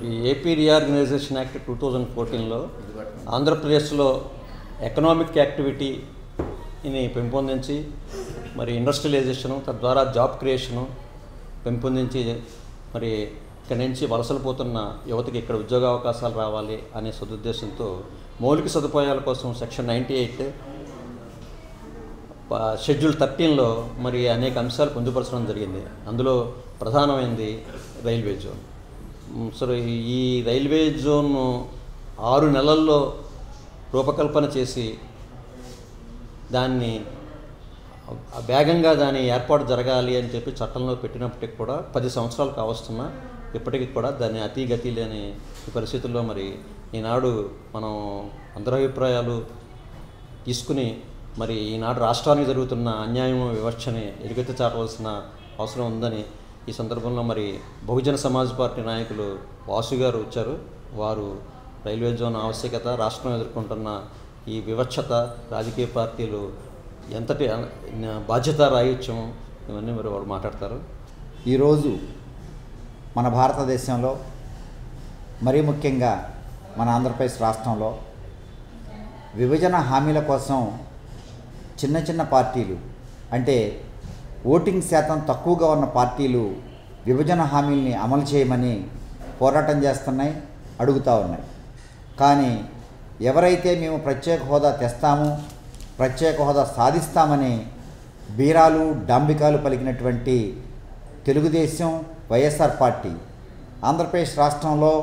ఈ AP reorganization act 2014లో ఆంధ్రప్రదేశ్లో economic యాక్టివిటీని పెంపొందించి మరి ఇండస్ట్రియలైజేషను తద్వారా జాబ్ క్రియేషను పెంపొందించి మరి ఇక్కడి నుంచి వలసలు పోతున్న యువతకి ఇక్కడ ఉద్యోగ అవకాశాలు రావాలి అనే సదుద్దేశంతో మౌలిక సదుపాయాల కోసం సెక్షన్ 98 షెడ్యూల్ 13లో మరి అనేక అంశాలు పొందుపరచడం జరిగింది. అందులో ప్రధానమైనది రైల్వే జోన్. సరే, ఈ రైల్వే జోన్ 6 నెలల్లో రూపకల్పన చేసి దాన్ని వేగంగా దాని ఏర్పాటు జరగాలి అని చెప్పి చట్టంలో పెట్టినప్పటికి కూడా 10 సంవత్సరాలు కావస్తున్నా ఇప్పటికీ కూడా దాన్ని అతిగతి లేని పరిస్థితుల్లో మరి ఈనాడు మనం అందరి అభిప్రాయాలు తీసుకుని మరి ఈనాడు రాష్ట్రానికి జరుగుతున్న అన్యాయం వివక్షని ఎలుగెత్తి చాటవలసిన అవసరం ఉందని ఈ సందర్భంలో మరి బహుజన సమాజ్ పార్టీ నాయకులు వాసు గారు వచ్చారు. వారు రైల్వే జోన్ ఆవశ్యకత, రాష్ట్రం ఎదుర్కొంటున్న ఈ వివక్షత, రాజకీయ పార్టీలు ఎంతటి బాధ్యత రాహిత్యం, ఇవన్నీ మరి వారు మాట్లాడతారు. ఈరోజు మన భారతదేశంలో మరీ ముఖ్యంగా మన ఆంధ్రప్రదేశ్ రాష్ట్రంలో విభజన హామీల కోసం చిన్న చిన్న పార్టీలు, అంటే ఓటింగ్ శాతం తక్కువగా ఉన్న పార్టీలు విభజన హామీల్ని అమలు చేయమని పోరాటం చేస్తున్నాయి, అడుగుతూ ఉన్నాయి. కానీ ఎవరైతే మేము ప్రత్యేక హోదా తెస్తాము, ప్రత్యేక హోదా సాధిస్తామని బీరాలు డాంబికాలు పలికినటువంటి తెలుగుదేశం, వైఎస్ఆర్ పార్టీ, ఆంధ్రప్రదేశ్ రాష్ట్రంలో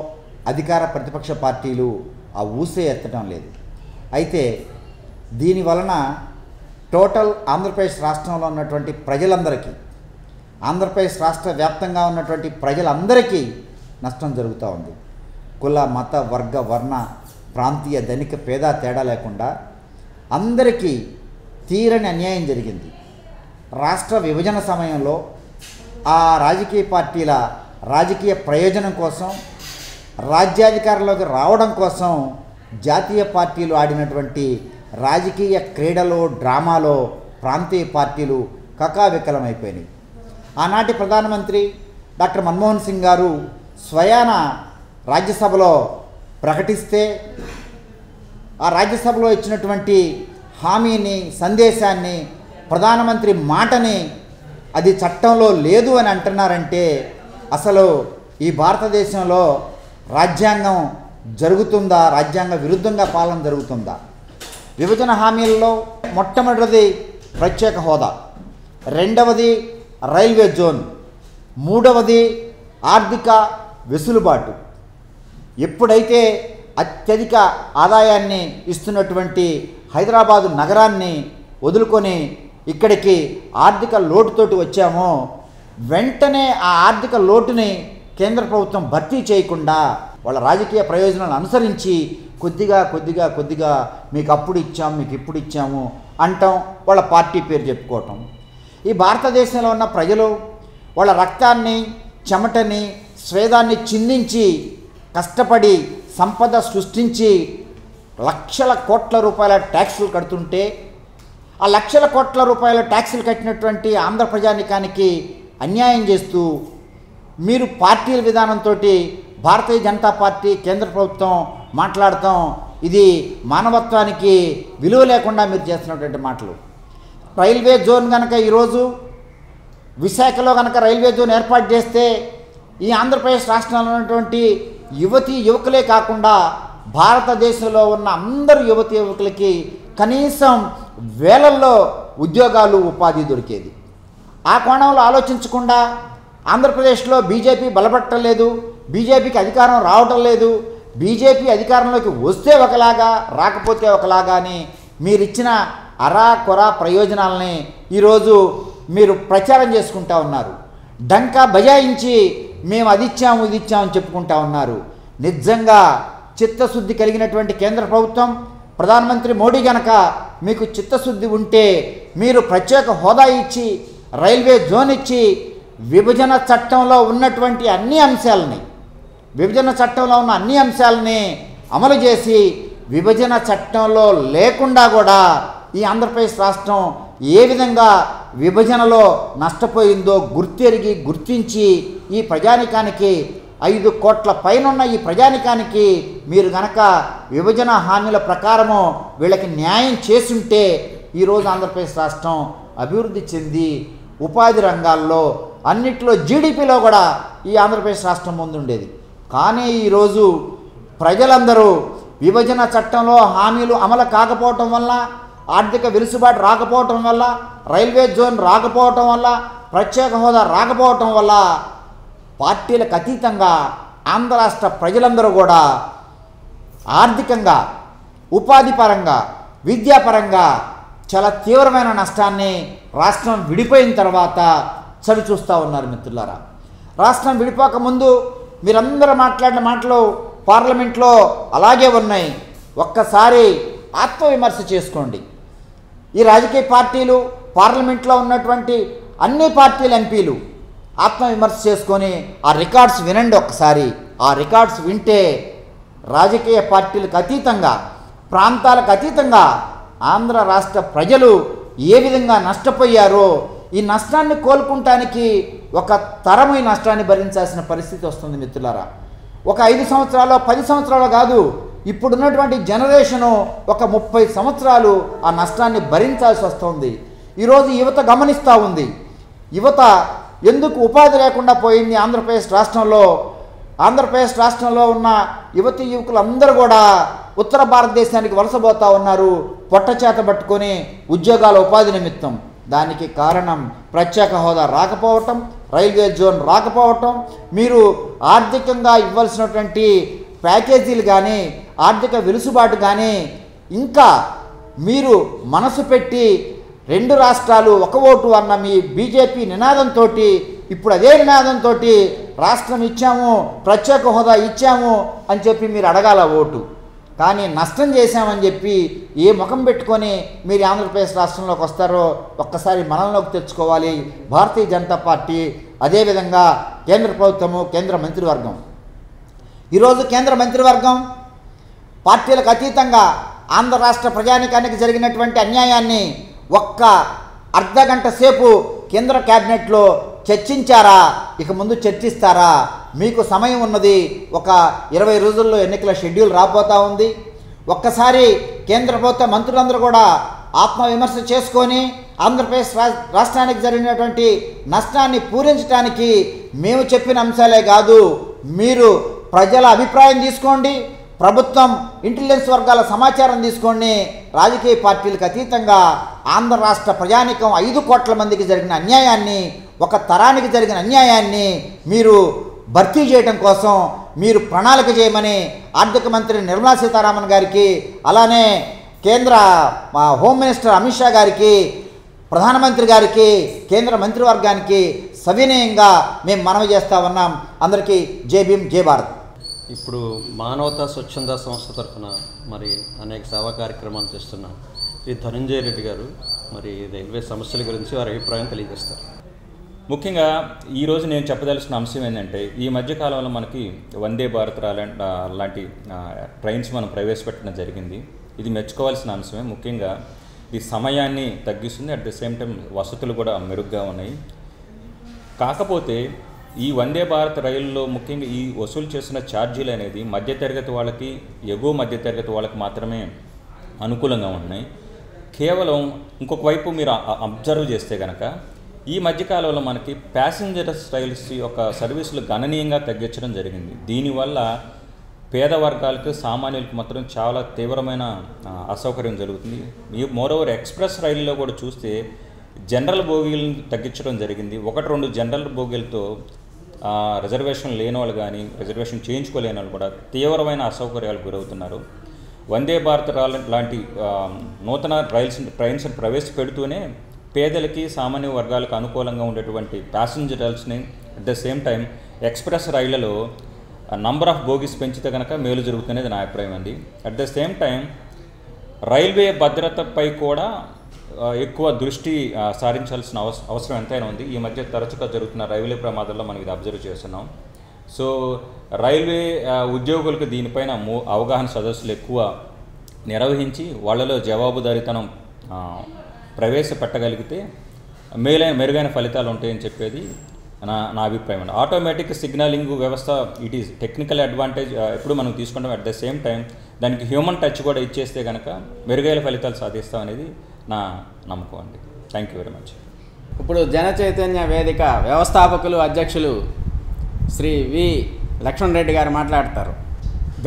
అధికార ప్రతిపక్ష పార్టీలు ఆ ఊసే ఎత్తడం లేదు. అయితే దీనివలన టోటల్ ఆంధ్రప్రదేశ్ రాష్ట్రంలో ఉన్నటువంటి ప్రజలందరికీ, ఆంధ్రప్రదేశ్ రాష్ట్ర వ్యాప్తంగా ఉన్నటువంటి ప్రజలందరికీ నష్టం జరుగుతూ ఉంది. కుల, మత, వర్గ, వర్ణ, ప్రాంతీయ, ధనిక, పేద తేడా లేకుండా అందరికీ తీరని అన్యాయం జరిగింది. రాష్ట్ర విభజన సమయంలో ఆ రాజకీయ పార్టీల రాజకీయ ప్రయోజనం కోసం, రాజ్యాధికారంలోకి రావడం కోసం జాతీయ పార్టీలు ఆడినటువంటి రాజకీయ క్రీడలో, డ్రామాలో ప్రాంతీయ పార్టీలు కకావికలమైపోయినాయి. ఆనాటి ప్రధానమంత్రి డాక్టర్ మన్మోహన్ సింగ్ గారు స్వయాన రాజ్యసభలో ప్రకటిస్తే ఆ రాజ్యసభలో ఇచ్చినటువంటి హామీని, సందేశాన్ని, ప్రధానమంత్రి మాటని అది చట్టంలో లేదు అని అంటున్నారంటే అసలు ఈ భారతదేశంలో రాజ్యాంగం జరుగుతుందా, రాజ్యాంగ విరుద్ధంగా పాలన జరుగుతుందా? విభజన హామీల్లో మొట్టమొదటిది ప్రత్యేక హోదా, రెండవది రైల్వే జోన్, మూడవది ఆర్థిక వెసులుబాటు. ఎప్పుడైతే అత్యధిక ఆదాయాన్ని ఇస్తున్నటువంటి హైదరాబాదు నగరాన్ని వదులుకొని ఇక్కడికి ఆర్థిక లోటుతోటి వచ్చామో వెంటనే ఆ ఆర్థిక లోటుని కేంద్ర ప్రభుత్వం భర్తీ చేయకుండా వాళ్ళ రాజకీయ ప్రయోజనాలను అనుసరించి కొద్దిగా మీకు అప్పుడు ఇచ్చాము, మీకు ఇప్పుడు ఇచ్చాము అంటాం, వాళ్ళ పార్టీ పేరు చెప్పుకోవటం. ఈ భారతదేశంలో ఉన్న ప్రజలు వాళ్ళ రక్తాన్ని, చెమటని, స్వేదాన్ని చిందించి కష్టపడి సంపద సృష్టించి లక్షల కోట్ల రూపాయల ట్యాక్సులు కడుతుంటే ఆ లక్షల కోట్ల రూపాయల ట్యాక్సులు కట్టినటువంటి ఆంధ్ర ప్రజానికానికి అన్యాయం చేస్తూ మీరు పార్టీల విధానంతో భారతీయ జనతా పార్టీ, కేంద్ర ప్రభుత్వం మాట్లాడతాం, ఇది మానవత్వానికి విలువ లేకుండా మీరు చేస్తున్నటువంటి మాటలు. రైల్వే జోన్ కనుక ఈరోజు విశాఖలో కనుక రైల్వే జోన్ ఏర్పాటు చేస్తే ఈ ఆంధ్రప్రదేశ్ రాష్ట్రంలో ఉన్నటువంటి యువతీ యువకులే కాకుండా భారతదేశంలో ఉన్న అందరు యువతీ యువకులకి కనీసం వేలల్లో ఉద్యోగాలు, ఉపాధి దొరికేది. ఆ కోణంలో ఆలోచించకుండా ఆంధ్రప్రదేశ్లో బీజేపీ బలపట్టలేదు, బీజేపీకి అధికారం రావటం లేదు, బీజేపీ అధికారంలోకి వస్తే ఒకలాగా, రాకపోతే ఒకలాగా అని మీరిచ్చిన అరా కొరా ప్రయోజనాలని ఈరోజు మీరు ప్రచారం చేసుకుంటా ఉన్నారు. డంకా బజాయించి మేము అది ఇచ్చాము, ఇది ఇచ్చామని చెప్పుకుంటా ఉన్నారు. నిజంగా చిత్తశుద్ధి కలిగినటువంటి కేంద్ర ప్రభుత్వం, ప్రధానమంత్రి మోడీ గనక మీకు చిత్తశుద్ధి ఉంటే మీరు ప్రత్యేక హోదా ఇచ్చి, రైల్వే జోన్ ఇచ్చి, విభజన చట్టంలో ఉన్నటువంటి అన్ని అంశాలని, విభజన చట్టంలో ఉన్న అన్ని అంశాలని అమలు చేసి విభజన చట్టంలో లేకుండా కూడా ఈ ఆంధ్రప్రదేశ్ రాష్ట్రం ఏ విధంగా విభజనలో నష్టపోయిందో గుర్తించి ఈ ప్రజానికానికి 5 కోట్ల పైనున్న ఈ ప్రజానికానికి మీరు గనక విభజన హామీల ప్రకారము వీళ్ళకి న్యాయం చేసుంటే ఈరోజు ఆంధ్రప్రదేశ్ రాష్ట్రం అభివృద్ధి చెంది ఉపాధి రంగాల్లో అన్నిట్లో జీడిపిలో కూడా ఈ ఆంధ్రప్రదేశ్ రాష్ట్రం ముందుండేది. కానీ ఈరోజు ప్రజలందరూ విభజన చట్టంలో హామీలు అమలు కాకపోవటం వల్ల, ఆర్థిక వెలుసుబాటు రాకపోవటం వల్ల, రైల్వే జోన్ రాకపోవటం వల్ల, ప్రత్యేక హోదా రాకపోవటం వల్ల పార్టీలకు అతీతంగా ఆంధ్ర రాష్ట్ర ప్రజలందరూ కూడా ఆర్థికంగా, ఉపాధి పరంగా, విద్యాపరంగా చాలా తీవ్రమైన నష్టాన్ని రాష్ట్రం విడిపోయిన తర్వాత చవి చూస్తూ ఉన్నారు. మిత్రులారా, రాష్ట్రం విడిపోక ముందు మీరందరూ మాట్లాడిన మాటలు పార్లమెంట్లో అలాగే ఉన్నాయి. ఒక్కసారి ఆత్మవిమర్శ చేసుకోండి. ఈ రాజకీయ పార్టీలు, పార్లమెంట్లో ఉన్నటువంటి అన్ని పార్టీల ఎంపీలు ఆత్మవిమర్శ చేసుకొని ఆ రికార్డ్స్ వినండి ఒక్కసారి. ఆ రికార్డ్స్ వింటే రాజకీయ పార్టీలకు అతీతంగా, ప్రాంతాలకు అతీతంగా ఆంధ్ర రాష్ట్ర ప్రజలు ఏ విధంగా నష్టపోయారో, ఈ నష్టాన్ని కోలుకుంటానికి ఒక తరం ఈ నష్టాన్ని భరించాల్సిన పరిస్థితి వస్తుంది. మిత్రులారా, ఒక 5 సంవత్సరాలు 10 సంవత్సరాలు కాదు, ఇప్పుడున్నటువంటి జనరేషను ఒక 30 సంవత్సరాలు ఆ నష్టాన్ని భరించాల్సి వస్తుంది. ఈరోజు యువత గమనిస్తూ ఉంది. యువత ఎందుకు ఉపాధి లేకుండా పోయింది ఆంధ్రప్రదేశ్ రాష్ట్రంలో? ఆంధ్రప్రదేశ్ రాష్ట్రంలో ఉన్న యువతీ యువకులందరూ కూడా ఉత్తర భారతదేశానికి వలసపోతూ ఉన్నారు, పొట్ట చేత పట్టుకొని ఉద్యోగాల ఉపాధి నిమిత్తం. దానికి కారణం ప్రత్యేక హోదా రాకపోవటం, రైల్వే జోన్ రాకపోవటం, మీరు ఆర్థికంగా ఇవ్వాల్సినటువంటి ప్యాకేజీలు కానీ, ఆర్థిక వెలుసుబాటు కానీ, ఇంకా మీరు మనసు పెట్టి 2 రాష్ట్రాలు 1 ఓటు అన్న మీ బీజేపీ నినాదంతో ఇప్పుడు అదే నినాదంతో రాష్ట్రం ఇచ్చాము, ప్రత్యేక హోదా ఇచ్చాము అని చెప్పి మీరు అడగాల ఓటు. కానీ నష్టం చేశామని చెప్పి ఏ ముఖం పెట్టుకొని మీరు ఆంధ్రప్రదేశ్ రాష్ట్రంలోకి వస్తారో ఒక్కసారి మనల్లోకి తెచ్చుకోవాలి. భారతీయ జనతా పార్టీ, అదేవిధంగా కేంద్ర ప్రభుత్వము, కేంద్ర మంత్రివర్గం. ఈరోజు కేంద్ర మంత్రివర్గం పార్టీలకు అతీతంగా ఆంధ్ర రాష్ట్ర ప్రజానికానికి జరిగినటువంటి అన్యాయాన్ని ఒక్క అర్ధగంట సేపు కేంద్ర క్యాబినెట్లో చర్చించారా? ఇక ముందు చర్చిస్తారా? మీకు సమయం ఉన్నది. ఒక 20 రోజుల్లో ఎన్నికల షెడ్యూల్ రాబోతూ ఉంది. ఒక్కసారి కేంద్ర ప్రభుత్వ మంత్రులందరూ కూడా ఆత్మవిమర్శ చేసుకొని ఆంధ్రప్రదేశ్ రాష్ట్రానికి జరిగినటువంటి నష్టాన్ని పూరించడానికి మేము చెప్పిన అంశాలే కాదు, మీరు ప్రజల అభిప్రాయం తీసుకోండి, ప్రభుత్వం ఇంటెలిజెన్స్ వర్గాల సమాచారం తీసుకోండి. రాజకీయ పార్టీలకు అతీతంగా ఆంధ్ర రాష్ట్ర ప్రజానికం 5 కోట్ల మందికి జరిగిన అన్యాయాన్ని, ఒక తరానికి జరిగిన అన్యాయాన్ని మీరు భర్తీ చేయడం కోసం మీరు ప్రణాళిక చేయమని ఆర్థిక మంత్రి నిర్మలా సీతారామన్ గారికి, అలానే కేంద్ర హోమ్ మినిస్టర్ అమిత్ షా గారికి, ప్రధానమంత్రి గారికి, కేంద్ర మంత్రివర్గానికి సవినయంగా మేము మనవి చేస్తూ ఉన్నాం. అందరికీ జై భీమ్, జై భారత్. ఇప్పుడు మానవతా స్వచ్ఛంద సంస్థ తరఫున మరి అనేక సేవా కార్యక్రమాలు చేస్తున్న శ్రీ ధనంజయ రెడ్డి గారు మరి రైల్వే సమస్యల గురించి వారి అభిప్రాయం తెలియజేస్తారు. ముఖ్యంగా ఈరోజు నేను చెప్పదలసిన అంశం ఏంటంటే, ఈ మధ్యకాలంలో మనకి వందే భారత్ లాంటి ట్రైన్స్ మనం ప్రవేశపెట్టడం జరిగింది. ఇది మెచ్చుకోవాల్సిన అంశమే. ముఖ్యంగా ఇది సమయాన్ని తగ్గిస్తుంది, అట్ ద సేమ్ టైం వసతులు కూడా మెరుగ్గా ఉన్నాయి. కాకపోతే ఈ వందే భారత్ రైలులో ముఖ్యంగా ఈ వసూలు చేసిన ఛార్జీలు అనేది మధ్యతరగతి వాళ్ళకి, ఎగువ మధ్యతరగతి వాళ్ళకి మాత్రమే అనుకూలంగా ఉన్నాయి. కేవలం ఇంకొక వైపు మీరు అబ్జర్వ్ చేస్తే కనుక ఈ మధ్యకాలంలో మనకి ప్యాసింజర్స్ రైల్స్ యొక్క సర్వీసులు గణనీయంగా తగ్గించడం జరిగింది. దీనివల్ల పేద వర్గాలకు, సామాన్యులకు మాత్రం చాలా తీవ్రమైన అసౌకర్యం జరుగుతుంది. మోరోవర్ ఎక్స్ప్రెస్ రైలులో కూడా చూస్తే జనరల్ బోగీలను తగ్గించడం జరిగింది. 1-2 జనరల్ బోగీలతో రిజర్వేషన్ లేని వాళ్ళు కానీ, రిజర్వేషన్ చేయించుకోలేని వాళ్ళు కూడా తీవ్రమైన అసౌకర్యాలకు గురవుతున్నారు. వందే భారత్ లాంటి నూతన ట్రైన్స్ ప్రవేశపెడుతూనే పేదలకి, సామాన్య వర్గాలకు అనుకూలంగా ఉండేటువంటి ప్యాసింజర్ రైల్స్ని, at the same time express రైళ్లలో నంబర్ ఆఫ్ బోగీస్ పెంచితే కనుక మేలు జరుగుతున్నది నా అభిప్రాయం అండి. At the same time railway భద్రతపై కూడా ఎక్కువ దృష్టి సారించాల్సిన అవసరం ఎంతైనా ఉంది. ఈ మధ్య తరచుగా జరుగుతున్న రైల్వే ప్రమాదాల్లో మనం ఇది అబ్జర్వ్ చేస్తున్నాం. సో రైల్వే ఉద్యోగులకు దీనిపైన అవగాహన సదస్సులు ఎక్కువ నిర్వహించి వాళ్ళలో జవాబుదారీతనం ప్రవేశపెట్టగలిగితే మెరుగైన ఫలితాలు ఉంటాయని చెప్పేది నా అభిప్రాయం అండి. ఆటోమేటిక్ సిగ్నలింగ్ వ్యవస్థ ఇట్ ఈస్ టెక్నికల్ అడ్వాంటేజ్ ఎప్పుడు మనం తీసుకుంటాం. అట్ ద సేమ్ టైం దానికి హ్యూమన్ టచ్ కూడా ఇచ్చేస్తే కనుక మెరుగైన ఫలితాలు సాధిస్తాం అనేది నా నమ్మకం అండి. Thank you very much. ఇప్పుడు జన చైతన్య వేదిక వ్యవస్థాపకులు అధ్యక్షులు శ్రీ వి లక్ష్మణ్ రెడ్డి గారు మాట్లాడతారు.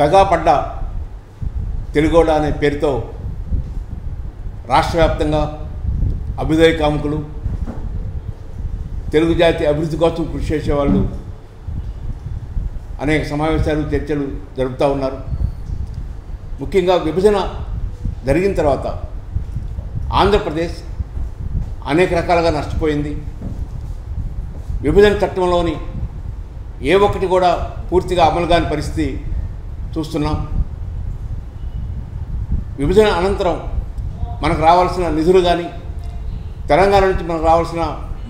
దగాపడ్డ తెలుగోడ అనే పేరుతో రాష్ట్ర వ్యాప్తంగా అభ్యుదయ కాముకులు, తెలుగు జాతి అభివృద్ధి కోసం కృషి చేసేవాళ్ళు అనేక సమావేశాలు, చర్చలు జరుపుతూ ఉన్నారు. ముఖ్యంగా విభజన జరిగిన తర్వాత ఆంధ్రప్రదేశ్ అనేక రకాలుగా నష్టపోయింది. విభజన చట్టంలోని ఏ ఒక్కటి కూడా పూర్తిగా అమలు కాని పరిస్థితి చూస్తున్నాం. విభజన అనంతరం మనకు రావాల్సిన నిధులు కానీ, తెలంగాణ నుంచి మనకు రావాల్సిన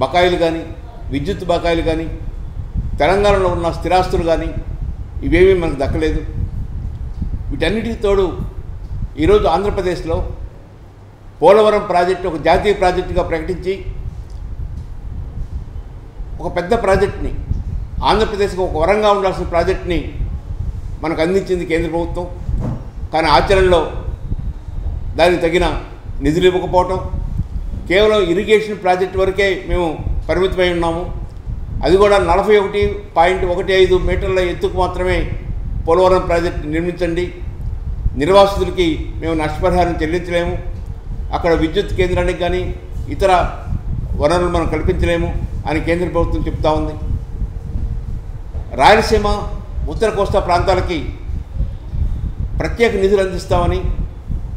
బకాయిలు కానీ, విద్యుత్ బకాయిలు కానీ, తెలంగాణలో ఉన్న స్థిరాస్తులు కానీ ఇవేమీ మనకు దక్కలేదు. వీటన్నిటికి తోడు ఈరోజు ఆంధ్రప్రదేశ్లో పోలవరం ప్రాజెక్టు ఒక జాతీయ ప్రాజెక్టుగా ప్రకటించి ఒక పెద్ద ప్రాజెక్ట్ని, ఆంధ్రప్రదేశ్కి ఒక వరంగా ఉండాల్సిన ప్రాజెక్ట్ని మనకు అందించింది కేంద్ర ప్రభుత్వం. కానీ ఆచరణలో దానికి తగిన నిధులు ఇవ్వకపోవటం, కేవలం ఇరిగేషన్ ప్రాజెక్ట్ వరకే మేము పరిమితమై ఉన్నాము. అది కూడా 41.15 మీటర్ల ఎత్తుకు మాత్రమే పోలవరం ప్రాజెక్టు నిర్మించండి, నిర్వాసితులకి మేము నష్టపరిహారం చెల్లించలేము, అక్కడ విద్యుత్ కేంద్రానికి కానీ ఇతర వనరులు మనం కల్పించలేము అని కేంద్ర ప్రభుత్వం చెప్తా ఉంది. రాయలసీమ, ఉత్తర కోస్తా ప్రాంతాలకి ప్రత్యేక నిధులు అందిస్తామని,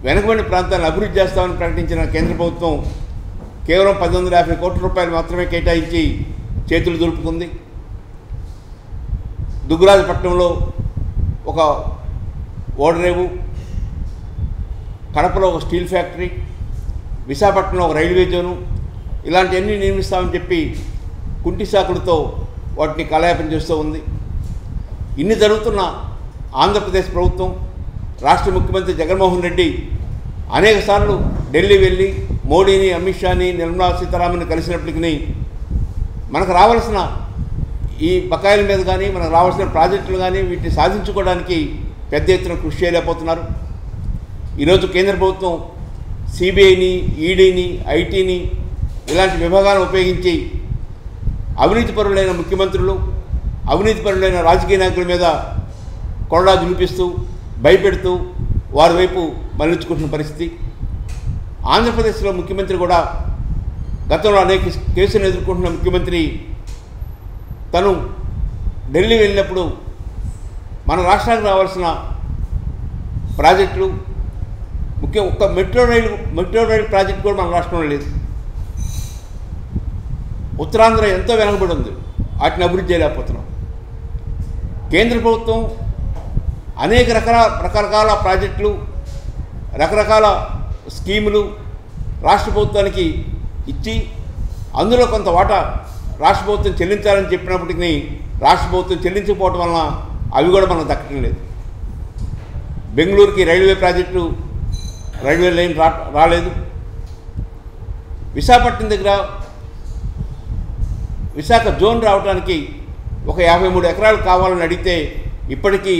వెనుకబడిన ప్రాంతాలను అభివృద్ధి చేస్తామని ప్రకటించిన కేంద్ర ప్రభుత్వం కేవలం 1,150 కోట్ల రూపాయలు మాత్రమే కేటాయించి చేతులు దులుపుకుంది. దుగ్గరాజపట్నంలో ఒక ఓడరేవు, కడపలో ఒక స్టీల్ ఫ్యాక్టరీ, విశాఖపట్నంలో ఒక రైల్వే జోను, ఇలాంటివన్నీ నిర్మిస్తామని చెప్పి కుంటి సాకులతో వాటిని కలయాపన చేస్తూ ఉంది. ఇన్ని జరుగుతున్న ఆంధ్రప్రదేశ్ ప్రభుత్వం, రాష్ట్ర ముఖ్యమంత్రి జగన్మోహన్ రెడ్డి అనేకసార్లు ఢిల్లీ వెళ్ళి మోడీని, అమిత్ షాని, నిర్మలా సీతారామన్ని కలిసినప్పటికీ మనకు రావాల్సిన ఈ బకాయిల మీద కానీ, మనకు రావాల్సిన ప్రాజెక్టులు కానీ వీటిని సాధించుకోవడానికి పెద్ద ఎత్తున కృషి చేయలేకపోతున్నారు. ఈరోజు కేంద్ర ప్రభుత్వం సిబిఐని, ఈడీని, ఐటీని ఇలాంటి విభాగాలను ఉపయోగించి అవినీతిపరులైన ముఖ్యమంత్రులు, అవినీతిపరులైన రాజకీయ నాయకుల మీద కొరడా జులిపిస్తూ, భయపెడుతూ వారి వైపు మళ్లించుకుంటున్న పరిస్థితి. ఆంధ్రప్రదేశ్లో ముఖ్యమంత్రి కూడా గతంలో అనేక కేసులను ఎదుర్కొంటున్న ముఖ్యమంత్రి తను ఢిల్లీ వెళ్ళినప్పుడు మన రాష్ట్రానికి రావాల్సిన ప్రాజెక్టులు, ముఖ్యం ఒక్క మెట్రో రైలు ప్రాజెక్టు కూడా మన రాష్ట్రంలో లేదు. ఉత్తరాంధ్ర ఎంతో వెనకబడి ఉంది, వాటిని అభివృద్ధి చేయలేకపోతున్నాం. కేంద్ర ప్రభుత్వం అనేక రకరకాల ప్రాజెక్టులు, రకరకాల స్కీములు రాష్ట్ర ప్రభుత్వానికి ఇచ్చి అందులో కొంత వాటా రాష్ట్ర ప్రభుత్వం చెల్లించాలని చెప్పినప్పటికీ రాష్ట్ర ప్రభుత్వం చెల్లించకపోవటం వలన అవి కూడా మనకు దక్కడం లేదు. బెంగళూరుకి రైల్వే ప్రాజెక్టు, రైల్వే లైన్ రాలేదు. విశాఖపట్నం దగ్గర విశాఖ జోన్ రావడానికి ఒక 53 ఎకరాలు కావాలని అడిగితే ఇప్పటికీ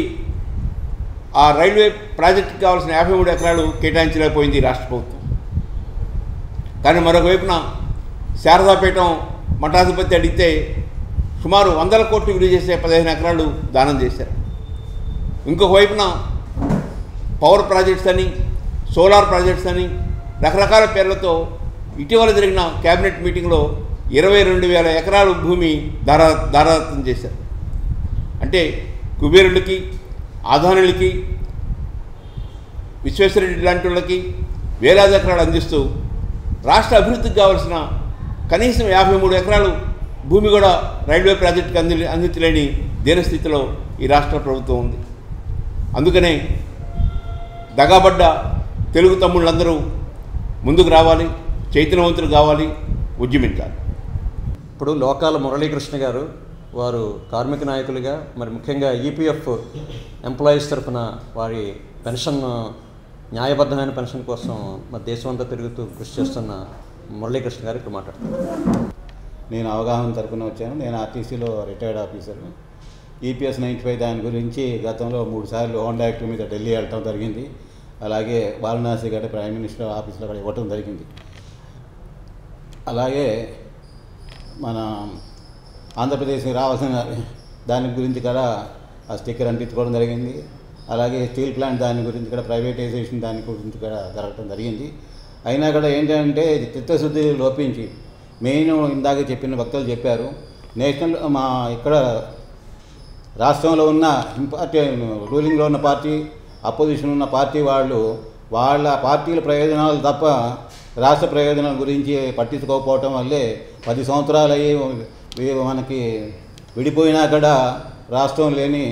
ఆ రైల్వే ప్రాజెక్టుకి కావాల్సిన 53 ఎకరాలు కేటాయించలేకపోయింది రాష్ట్ర ప్రభుత్వం. కానీ మరొక వైపున శారదాపేటం మఠాధిపతి అడిగితే సుమారు 100 కోట్లు విలువ చేసే 15 ఎకరాలు దానం చేశారు. ఇంకొక వైపున పవర్ ప్రాజెక్ట్స్ అని, సోలార్ ప్రాజెక్ట్స్ అని రకరకాల పేర్లతో ఇటీవల జరిగిన క్యాబినెట్ మీటింగ్లో 22,000 ఎకరాలు భూమి దారాదత్తం చేశారు. అంటే కుబేరులకి, ఆదానులకి, విశ్వేశ్వరరెడ్డి లాంటి వాళ్ళకి వేలాది ఎకరాలు అందిస్తూ రాష్ట్ర అభివృద్ధికి కావాల్సిన కనీసం 53 ఎకరాలు భూమి కూడా రైల్వే ప్రాజెక్టుకి అందించలేని దీనస్థితిలో ఈ రాష్ట్ర ప్రభుత్వం ఉంది. అందుకనే దగాబడ్డ తెలుగు తమ్ముళ్ళందరూ ముందుకు రావాలి, చైతన్యవంతులు కావాలి, ఉద్యమించాలి. ఇప్పుడు లోకాల మురళీకృష్ణ గారు వారు కార్మిక నాయకులుగా, మరి ముఖ్యంగా ఈపీఎఫ్ ఎంప్లాయీస్ తరఫున వారి పెన్షన్, న్యాయబద్ధమైన పెన్షన్ కోసం మరి దేశం అంతా తిరుగుతూ కృషి చేస్తున్న మురళీకృష్ణ గారు ఇప్పుడు మాట్లాడుతున్నారు. నేను అవగాహన తరపున వచ్చాను. నేను ఆర్టీసీలో రిటైర్డ్ ఆఫీసర్. EPS 95 దాని గురించి గతంలో 3 సార్లు హోండా యాక్ట్ మీద ఢిల్లీ వెళ్ళటం జరిగింది. అలాగే వారణాసి గడ ప్రైమ్ మినిస్టర్ ఆఫీస్లో కూడా ఇవ్వటం జరిగింది. అలాగే మన ఆంధ్రప్రదేశ్కి రావాల్సిన దాని గురించి కూడా ఆ స్టిక్కర్ అంటించుకోవడం జరిగింది. అలాగే స్టీల్ ప్లాంట్ దాని గురించి కూడా ప్రైవేటైజేషన్ దాని గురించి కూడా జరగడం జరిగింది. అయినా కూడా ఏంటంటే చిత్తశుద్ధి లోపించి మెయిన్ ఇందాక చెప్పిన వక్తలు చెప్పారు, నేషనల్ మా ఇక్కడ రాష్ట్రంలో ఉన్న రూలింగ్లో ఉన్న పార్టీ, అపోజిషన్ ఉన్న పార్టీ వాళ్ళ పార్టీల ప్రయోజనాలు తప్ప రాష్ట్ర ప్రయోజనాల గురించి పట్టించుకోకపోవటం వల్లే 10 సంవత్సరాలు అయ్యి మనకి విడిపోయినా కూడా రాష్ట్రం లేని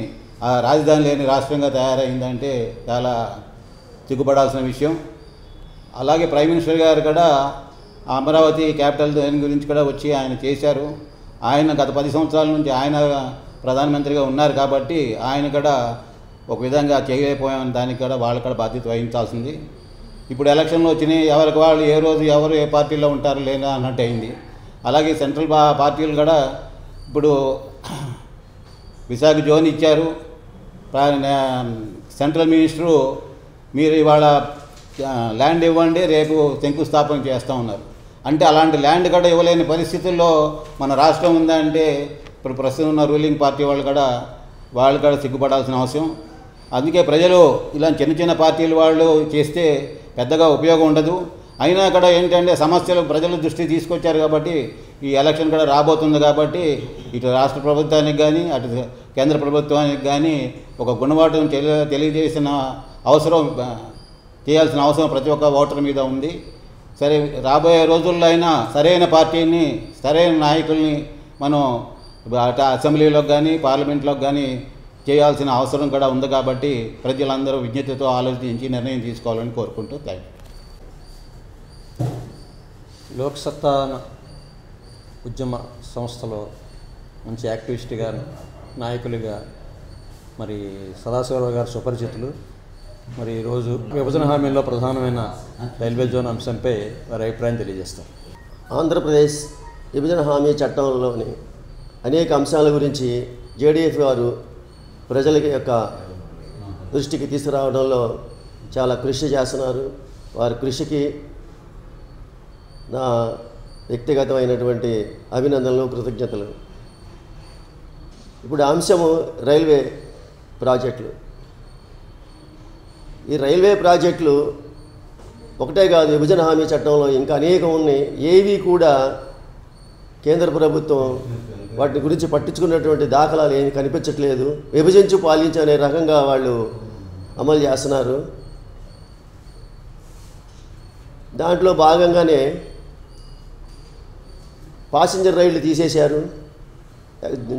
రాజధాని లేని రాష్ట్రంగా తయారైందంటే చాలా సిగ్గుపడాల్సిన విషయం. అలాగే ప్రైమ్ మినిస్టర్ గారు కూడా అమరావతి క్యాపిటల్ దాని గురించి కూడా వచ్చి ఆయన చేశారు. ఆయన గత 10 సంవత్సరాల నుంచి ఆయన ప్రధానమంత్రిగా ఉన్నారు కాబట్టి ఆయన కూడా ఒక విధంగా చేయలేకపోయామని దానికి కూడా వాళ్ళు కూడా బాధ్యత వహించాల్సింది. ఇప్పుడు ఎలక్షన్లు వచ్చినాయి, ఎవరికి వాళ్ళు ఏ రోజు ఎవరు ఏ పార్టీలో ఉంటారు లేదా అన్నట్టు అయింది. అలాగే సెంట్రల్ పార్టీలు కూడా ఇప్పుడు విశాఖ జోన్ ఇచ్చారు. సెంట్రల్ మినిస్టరు మీరు ఇవాళ ల్యాండ్ ఇవ్వండి, రేపు శంకుస్థాపన చేస్తూ ఉన్నారు. అంటే అలాంటి ల్యాండ్ కూడా ఇవ్వలేని పరిస్థితుల్లో మన రాష్ట్రం ఉందంటే ఇప్పుడు ప్రస్తుతం ఉన్న రూలింగ్ పార్టీ వాళ్ళు కూడా సిగ్గుపడాల్సిన అవసరం. అందుకే ప్రజలు ఇలా చిన్న చిన్న పార్టీలు వాళ్ళు చేస్తే పెద్దగా ఉపయోగం ఉండదు. అయినా కూడా ఏంటంటే సమస్యలు ప్రజల దృష్టికి తీసుకొచ్చారు కాబట్టి ఈ ఎలక్షన్ కూడా రాబోతుంది కాబట్టి ఇటు రాష్ట్ర ప్రభుత్వానికి కానీ అటు కేంద్ర ప్రభుత్వానికి కానీ ఒక గుణపాఠం తెలియజేసిన అవసరం చేయాల్సిన అవసరం ప్రతి ఒక్క ఓటర్ మీద ఉంది. సరే, రాబోయే రోజుల్లో అయినా సరైన పార్టీని, సరైన నాయకుల్ని మనం అసెంబ్లీలోకి కానీ పార్లమెంట్లోకి కానీ చేయాల్సిన అవసరం కూడా ఉంది కాబట్టి ప్రజలందరూ విజ్ఞతతో ఆలోచించి నిర్ణయం తీసుకోవాలని కోరుకుంటూ థ్యాంక్ యూ. లోక్సత్తా ఉద్యమ సంస్థలో మంచి యాక్టివిస్ట్గా, నాయకులుగా మరి సదాశివరావు గారు సుపరిచితులు. మరి ఈరోజు విభజన హామీలో ప్రధానమైన రైల్వే జోన్ అంశంపై వారి అభిప్రాయం తెలియజేస్తారు. ఆంధ్రప్రదేశ్ విభజన హామీ చట్టంలోని అనేక అంశాల గురించి JDF వారు ప్రజల యొక్క దృష్టికి తీసుకురావడంలో చాలా కృషి చేస్తున్నారు. వారి కృషికి నా వ్యక్తిగతమైనటువంటి అభినందనలు, కృతజ్ఞతలు. ఇప్పుడు అంశము రైల్వే ప్రాజెక్టులు. ఈ రైల్వే ప్రాజెక్టులు ఒకటే కాదు, విభజన హామీ చట్టంలో ఇంకా అనేకం ఉన్నాయి. ఏవి కూడా కేంద్ర ప్రభుత్వం వాటి గురించి పట్టించుకున్నటువంటి దాఖలాలు ఏమి కనిపించట్లేదు. విభజించి పాలించి అనే రకంగా వాళ్ళు అమలు చేస్తున్నారు. దాంట్లో భాగంగానే ప్యాసింజర్ రైళ్లు తీసేశారు,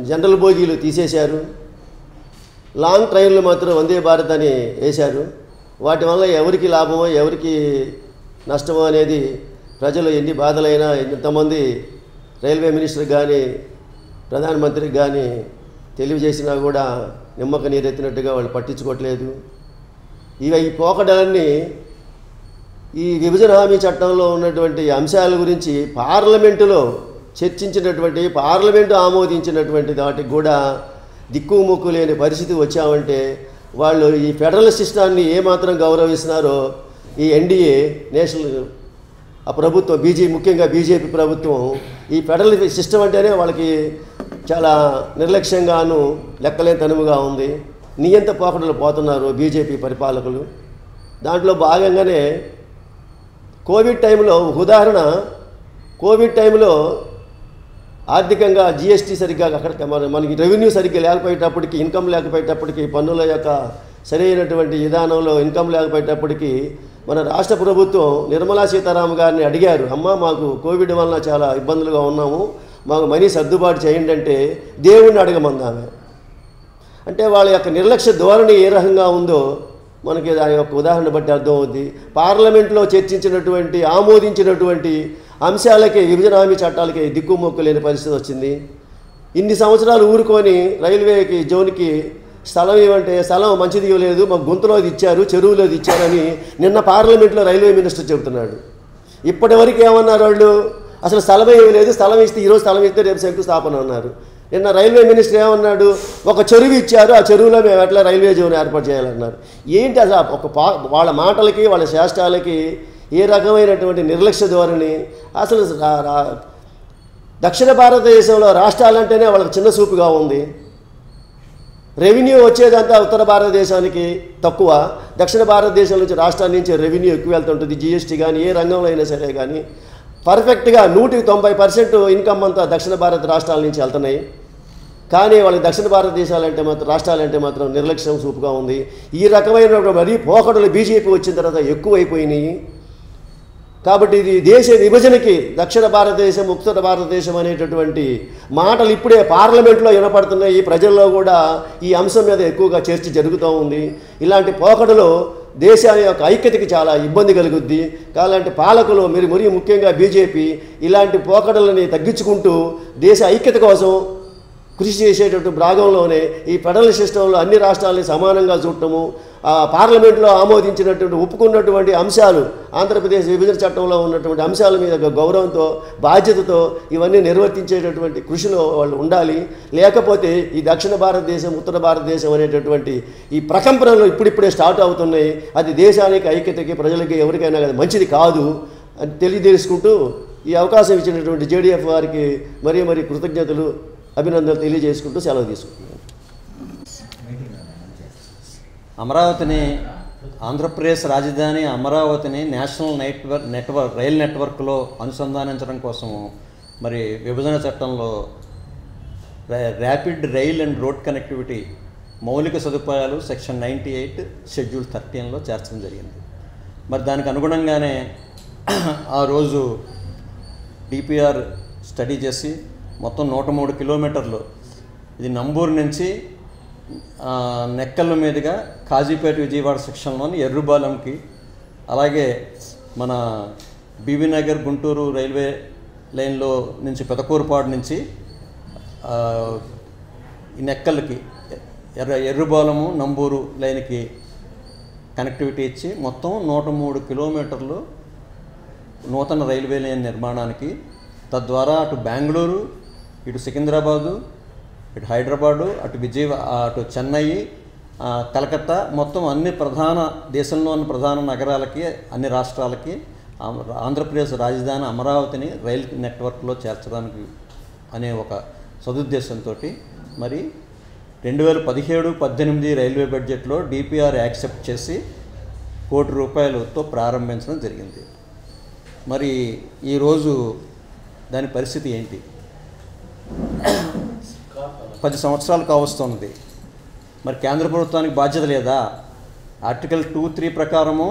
జనరల్ బోగీలు తీసేశారు, లాంగ్ ట్రైన్లు మాత్రం వందే భారత్ అని వేశారు. వాటి వల్ల ఎవరికి లాభమో ఎవరికి నష్టమో అనేది ప్రజలు ఎన్ని బాధలైనా ఎంతమంది రైల్వే మినిస్టర్ కానీ ప్రధానమంత్రికి కానీ తెలియజేసినా కూడా నిమ్మక నీరెత్తినట్టుగా వాళ్ళు పట్టించుకోవట్లేదు. ఈ పోకడలన్నీ ఈ విభజన హామీ చట్టంలో ఉన్నటువంటి అంశాల గురించి పార్లమెంటులో చర్చించినటువంటి, పార్లమెంటు ఆమోదించినటువంటి వాటికి కూడా దిక్కుముక్కు లేని పరిస్థితి వచ్చామంటే వాళ్ళు ఈ ఫెడరల్ సిస్టాన్ని ఏమాత్రం గౌరవిస్తున్నారో ఈ NDA నేషనల్ ఆ ప్రభుత్వం ముఖ్యంగా బీజేపీ ప్రభుత్వం ఈ ఫెడరల్ సిస్టమ్ అంటేనే వాళ్ళకి చాలా నిర్లక్ష్యంగాను లెక్కలేనితనముగా ఉంది. నియంత పోకడలు పోతున్నారు బీజేపీ పరిపాలకులు. దాంట్లో భాగంగానే కోవిడ్ టైంలో ఉదాహరణ, కోవిడ్ టైంలో ఆర్థికంగా GST సరిగ్గా అక్కడ మనకి రెవెన్యూ సరిగ్గా లేకపోయేటప్పటికి, ఇన్కమ్ లేకపోయేటప్పటికి, పన్నుల యొక్క సరైనటువంటి విధానంలో ఇన్కమ్ లేకపోయేటప్పటికి మన రాష్ట్ర ప్రభుత్వం నిర్మలా సీతారామన్ గారిని అడిగారు, అమ్మ మాకు కోవిడ్ వలన చాలా ఇబ్బందులుగా ఉన్నాము, మాకు మనీ సర్దుబాటు చేయండి అంటే దేవుణ్ణి అడగమందామె. అంటే వాళ్ళ యొక్క నిర్లక్ష్య ధోరణి ఏ రకంగా ఉందో మనకి దాని యొక్క ఉదాహరణ బట్టి అర్థమవుద్ది. పార్లమెంట్లో చర్చించినటువంటి, ఆమోదించినటువంటి అంశాలకే, విభజన హామీ చట్టాలకి దిక్కుమొక్కు లేని పరిస్థితి వచ్చింది. ఇన్ని సంవత్సరాలు ఊరుకొని రైల్వేకి జోన్కి స్థలం ఏమంటే స్థలం మంచిది ఇవ్వలేదు, మాకు గుంతలోది ఇచ్చారు, చెరువులోది ఇచ్చారని నిన్న పార్లమెంట్లో రైల్వే మినిస్టర్ చెబుతున్నాడు. ఇప్పటి వరకు ఏమన్నారు వాళ్ళు, అసలు స్థలమే ఇవ్వలేదు. స్థలం ఇస్తే ఈరోజు స్థలం ఇస్తే రేపు శంకుస్థాపన అన్నారు. నిన్న రైల్వే మినిస్టర్ ఏమన్నాడు, ఒక చెరువు ఇచ్చారు, ఆ చెరువులో మేము ఎట్లా రైల్వే జోన్ ఏర్పాటు చేయాలన్నారు. ఏంటి అసలు వాళ్ళ మాటలకి వాళ్ళ శాస్త్రాలకి ఏ రకమైనటువంటి నిర్లక్ష్య ధోరణి. అసలు దక్షిణ భారతదేశంలో రాష్ట్రాలంటేనే వాళ్ళకి చిన్న చూపుగా ఉంది. రెవెన్యూ వచ్చేదంతా ఉత్తర భారతదేశానికి తక్కువ, దక్షిణ భారతదేశం నుంచి రాష్ట్రాల నుంచి రెవెన్యూ ఎక్కువ వెళ్తుంటుంది. జిఎస్టీ కానీ ఏ రంగంలో అయినా సరే కానీ పర్ఫెక్ట్గా 190% ఇన్కమ్ అంతా దక్షిణ భారత రాష్ట్రాల నుంచి వెళ్తున్నాయి. కానీ వాళ్ళకి దక్షిణ భారతదేశాలంటే మాత్రం రాష్ట్రాలంటే మాత్రం నిర్లక్ష్యం చూపుగా ఉంది. ఈ రకమైన మరీ పోకడలు బీజేపీ వచ్చిన తర్వాత ఎక్కువైపోయినాయి. కాబట్టి ఇది దేశ విభజనకి దక్షిణ భారతదేశం ఉత్తర భారతదేశం అనేటటువంటి మాటలు ఇప్పుడే పార్లమెంట్లో వినపడుతున్నాయి. ప్రజల్లో కూడా ఈ అంశం మీద ఎక్కువగా చర్చ జరుగుతూ ఉంది. ఇలాంటి పోకడలు దేశాల యొక్క ఐక్యతకి చాలా ఇబ్బంది కలుగుద్ది. అలాంటి పాలకులు మరి ముఖ్యంగా బీజేపీ ఇలాంటి పోకడలని తగ్గించుకుంటూ దేశ ఐక్యత కోసం కృషి చేసేటటువంటి భాగంలోనే ఈ ఫెడరల్ సిస్టంలో అన్ని రాష్ట్రాలని సమానంగా చూడటము, పార్లమెంట్లో ఆమోదించినటువంటి ఒప్పుకున్నటువంటి అంశాలు ఆంధ్రప్రదేశ్ విభజన చట్టంలో ఉన్నటువంటి అంశాల మీద గౌరవంతో బాధ్యతతో ఇవన్నీ నిర్వర్తించేటటువంటి కృషిలో వాళ్ళు ఉండాలి. లేకపోతే ఈ దక్షిణ భారతదేశం ఉత్తర భారతదేశం అనేటటువంటి ఈ ప్రకంపనలు ఇప్పుడిప్పుడే స్టార్ట్ అవుతున్నాయి. అది దేశానికి ఐక్యతకి ప్రజలకి ఎవరికైనా అది మంచిది కాదు అని తెలియజేసుకుంటూ ఈ అవకాశం ఇచ్చినటువంటి జేడీఎఫ్ వారికి మరీ కృతజ్ఞతలు అభినందనలు తెలియజేసుకుంటూ సెలవు తీసుకుంటున్నాను. అమరావతిని ఆంధ్రప్రదేశ్ రాజధాని అమరావతిని నేషనల్ నెట్వర్క్ రైల్ నెట్వర్క్లో అనుసంధానించడం కోసము మరి విభజన చట్టంలో rapid rail and road connectivity మౌలిక సదుపాయాలు సెక్షన్ 98 షెడ్యూల్ 13లో చేర్చడం జరిగింది. మరి దానికి అనుగుణంగానే ఆ రోజు డిపిఆర్ స్టడీ చేసి మొత్తం 103 కిలోమీటర్లు ఇది నంబూరు నుంచి నెక్కల మీదుగా కాజీపేట విజయవాడ సెక్షన్లోని ఎర్రుబాలంకి, అలాగే మన బీబీనగర్ గుంటూరు రైల్వే లైన్లో నుంచి పెదకూరుపాడు నుంచి ఈ నెక్కలకి ఎర్రుబాలము నంబూరు లైన్కి కనెక్టివిటీ ఇచ్చి మొత్తం 103 కిలోమీటర్లు నూతన రైల్వే లైన్ నిర్మాణానికి, తద్వారా అటు బెంగళూరు, ఇటు సికింద్రాబాదు, ఇటు హైదరాబాదు, అటు చెన్నై, కలకత్తా మొత్తం అన్ని దేశంలోని ప్రధాన నగరాలకి అన్ని రాష్ట్రాలకి ఆంధ్రప్రదేశ్ రాజధాని అమరావతిని రైల్ నెట్వర్క్లో చేర్చడానికి అనే ఒక సదుద్దేశంతో మరి 2017-18 రైల్వే బడ్జెట్లో డిపిఆర్ యాక్సెప్ట్ చేసి ₹1 కోటి ప్రారంభించడం జరిగింది. మరి ఈరోజు దాని పరిస్థితి ఏంటి? 10 సంవత్సరాలు కావస్తున్నది. మరి కేంద్ర ప్రభుత్వానికి బాధ్యత లేదా? ఆర్టికల్ 2(3) ప్రకారము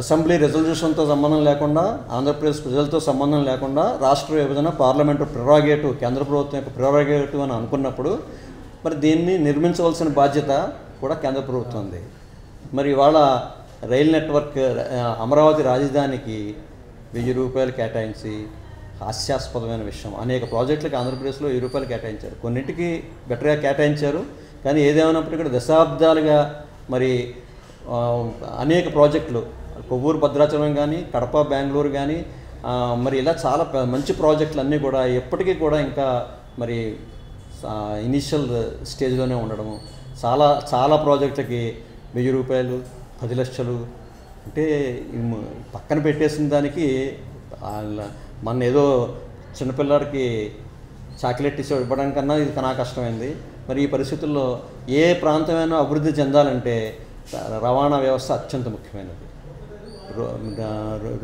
అసెంబ్లీ రెజల్యూషన్తో సంబంధం లేకుండా, ఆంధ్రప్రదేశ్ ప్రజలతో సంబంధం లేకుండా రాష్ట్ర విభజన పార్లమెంటు ప్రిరోగేటివ్, కేంద్ర ప్రభుత్వం యొక్క ప్రిరోగేటివ్ అని అనుకున్నప్పుడు మరి దీన్ని నిర్మించవలసిన బాధ్యత కూడా కేంద్ర ప్రభుత్వం ఉంది. మరి ఇవాళ రైల్ నెట్వర్క్ అమరావతి రాజధానికి ₹1000 కేటాయించి హాస్యాస్పదమైన విషయం. అనేక ప్రాజెక్టులకు ఆంధ్రప్రదేశ్లో ₹1000 కేటాయించారు, కొన్నింటికి బెటర్గా కేటాయించారు. కానీ ఏదేమైనప్పటికీ కూడా దశాబ్దాలుగా మరి అనేక ప్రాజెక్టులు కొవ్వూరు భద్రాచలం కానీ, కడప బెంగళూరు కానీ, మరి ఇలా చాలా మంచి ప్రాజెక్టులు అన్నీ కూడా ఎప్పటికీ కూడా ఇంకా మరి ఇనీషియల్ స్టేజ్లోనే ఉండడము. చాలా ప్రాజెక్టులకి ₹1000, 10 లక్షలు అంటే పక్కన పెట్టేసిన దానికి మన ఏదో చిన్నపిల్లాడికి చాక్లెట్ ఇవ్వడం కన్నా ఇది కన్నా కష్టమైంది. మరి ఈ పరిస్థితుల్లో ఏ ప్రాంతమైనా అభివృద్ధి చెందాలంటే రవాణా వ్యవస్థ అత్యంత ముఖ్యమైనది.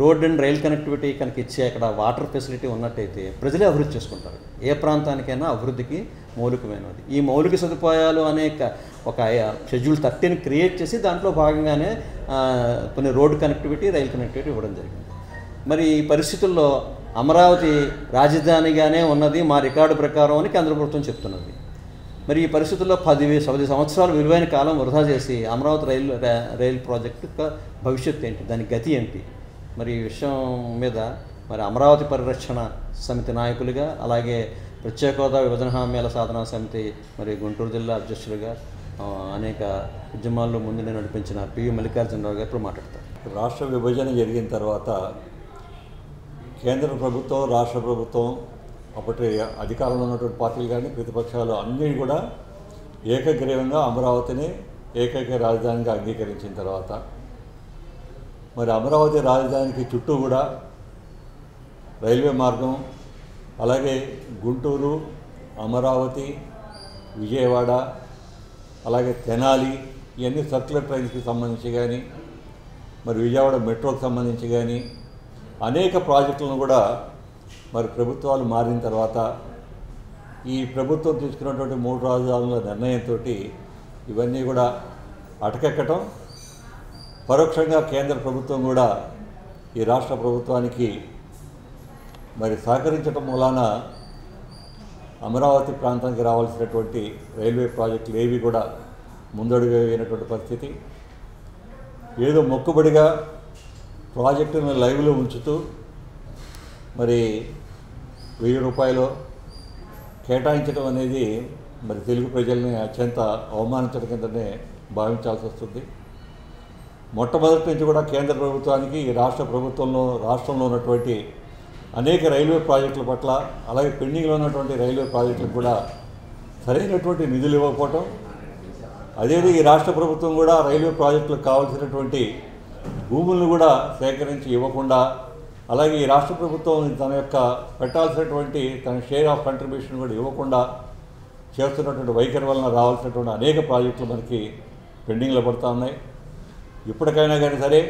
రోడ్ అండ్ రైల్ కనెక్టివిటీ కనుక ఇచ్చే అక్కడ వాటర్ ఫెసిలిటీ ఉన్నట్టయితే ప్రజలే అభివృద్ధి చేసుకుంటారు. ఏ ప్రాంతానికైనా అభివృద్ధికి మౌలికమైనది. ఈ మౌలిక సదుపాయాలు అనేక ఒక షెడ్యూల్ 13 క్రియేట్ చేసి దాంట్లో భాగంగానే కొన్ని రోడ్ కనెక్టివిటీ, రైల్ కనెక్టివిటీ ఇవ్వడం జరిగింది. మరి ఈ పరిస్థితుల్లో అమరావతి రాజధానిగానే ఉన్నది మా రికార్డు ప్రకారం అని కేంద్ర ప్రభుత్వం చెప్తున్నది. మరి ఈ పరిస్థితుల్లో 10 సంవత్సరాలు విలువైన కాలం వృధా చేసి అమరావతి రైలు ప్రాజెక్టు భవిష్యత్తు ఏంటి, దాని గతి ఏంటి? మరి ఈ విషయం మీద మరి అమరావతి పరిరక్షణ సమితి నాయకులుగా, అలాగే ప్రత్యేక హోదా విభజన హామీల సాధనా సమితి మరి గుంటూరు జిల్లా అధ్యక్షులుగా అనేక ఉద్యమాల్లో ముందు నడిపించిన పివి మల్లికార్జునరావు గారు ఇప్పుడు మాట్లాడతారు. రాష్ట్ర విభజన జరిగిన తర్వాత కేంద్ర ప్రభుత్వం, రాష్ట్ర ప్రభుత్వం, అప్పటి అధికారంలో ఉన్నటువంటి పార్టీలు కానీ ప్రతిపక్షాలు అన్నీ కూడా ఏకగ్రీవంగా అమరావతిని ఏకైక రాజధానిగా అంగీకరించిన తర్వాత మరి అమరావతి రాజధానికి చుట్టూ కూడా రైల్వే మార్గం, అలాగే గుంటూరు, అమరావతి, విజయవాడ, అలాగే తెనాలి, ఇవన్నీ సర్క్యులర్ ట్రైన్స్కి సంబంధించి కానీ మరి విజయవాడ మెట్రోకి సంబంధించి కానీ అనేక ప్రాజెక్టులను కూడా మరి ప్రభుత్వాలు మారిన తర్వాత ఈ ప్రభుత్వం తీసుకున్నటువంటి 3 రాజధానుల నిర్ణయంతో ఇవన్నీ కూడా అటకెక్కటం, పరోక్షంగా కేంద్ర ప్రభుత్వం కూడా ఈ రాష్ట్ర ప్రభుత్వానికి మరి సహకరించడం మూలాన అమరావతి ప్రాంతానికి రావాల్సినటువంటి రైల్వే ప్రాజెక్టులు ఏవి కూడా ముందడుగు వేయనటువంటి పరిస్థితి. ఏదో మొక్కుబడిగా ప్రాజెక్టును లైవ్లో ఉంచుతూ మరి 1000 రూపాయలు కేటాయించడం అనేది మరి తెలుగు ప్రజల్ని అత్యంత అవమానించడం కిందనే భావించాల్సి వస్తుంది. మొట్టమొదటి నుంచి కూడా కేంద్ర ప్రభుత్వానికి ఈ రాష్ట్రంలో ఉన్నటువంటి అనేక రైల్వే ప్రాజెక్టుల పట్ల, అలాగే పెండింగ్లో ఉన్నటువంటి రైల్వే ప్రాజెక్టులకు కూడా సరైనటువంటి నిధులు ఇవ్వకపోవటం, అదేవిధంగా ఈ రాష్ట్ర ప్రభుత్వం కూడా రైల్వే ప్రాజెక్టులకు కావాల్సినటువంటి భూములను కూడా సేకరించి ఇవ్వకుండా, అలాగే ఈ రాష్ట్ర ప్రభుత్వం తన యొక్క పెట్టాల్సినటువంటి తన షేర్ ఆఫ్ కంట్రిబ్యూషన్ కూడా ఇవ్వకుండా చేస్తున్నటువంటి వైఖరి వలన రావాల్సినటువంటి అనేక ప్రాజెక్టులు మనకి పెండింగ్లో పడుతూ ఉన్నాయి. ఇప్పటికైనా కానీ సరే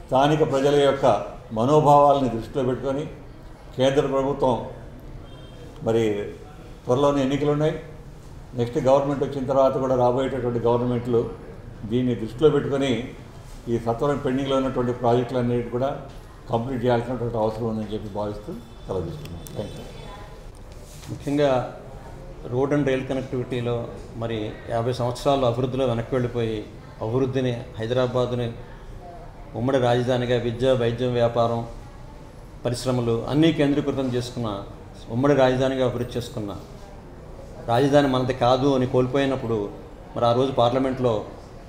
స్థానిక ప్రజల యొక్క మనోభావాలని దృష్టిలో పెట్టుకొని కేంద్ర ప్రభుత్వం మరి త్వరలోనే ఎన్నికలు ఉన్నాయి. నెక్స్ట్ గవర్నమెంట్ వచ్చిన తర్వాత కూడా రాబోయేటటువంటి గవర్నమెంట్లు దీన్ని దృష్టిలో పెట్టుకొని ఈ సత్వరం పెండింగ్లో ఉన్నటువంటి ప్రాజెక్టులన్నిటి కూడా కంప్లీట్ చేయాల్సినటువంటి అవసరం ఉందని చెప్పి భావిస్తూ సెలవుస్తున్నాను. Thank you. ముఖ్యంగా రోడ్ అండ్ రైల్ కనెక్టివిటీలో మరి 50 సంవత్సరాలు అభివృద్ధిలో వెనక్కి వెళ్ళిపోయి అభివృద్ధిని హైదరాబాదుని ఉమ్మడి రాజధానిగా విద్య, వైద్యం, వ్యాపారం, పరిశ్రమలు అన్నీ కేంద్రీకృతం చేసుకున్న ఉమ్మడి రాజధానిగా అభివృద్ధి చేసుకున్న రాజధాని మనది కాదు అని కోల్పోయినప్పుడు మరి ఆ రోజు పార్లమెంట్లో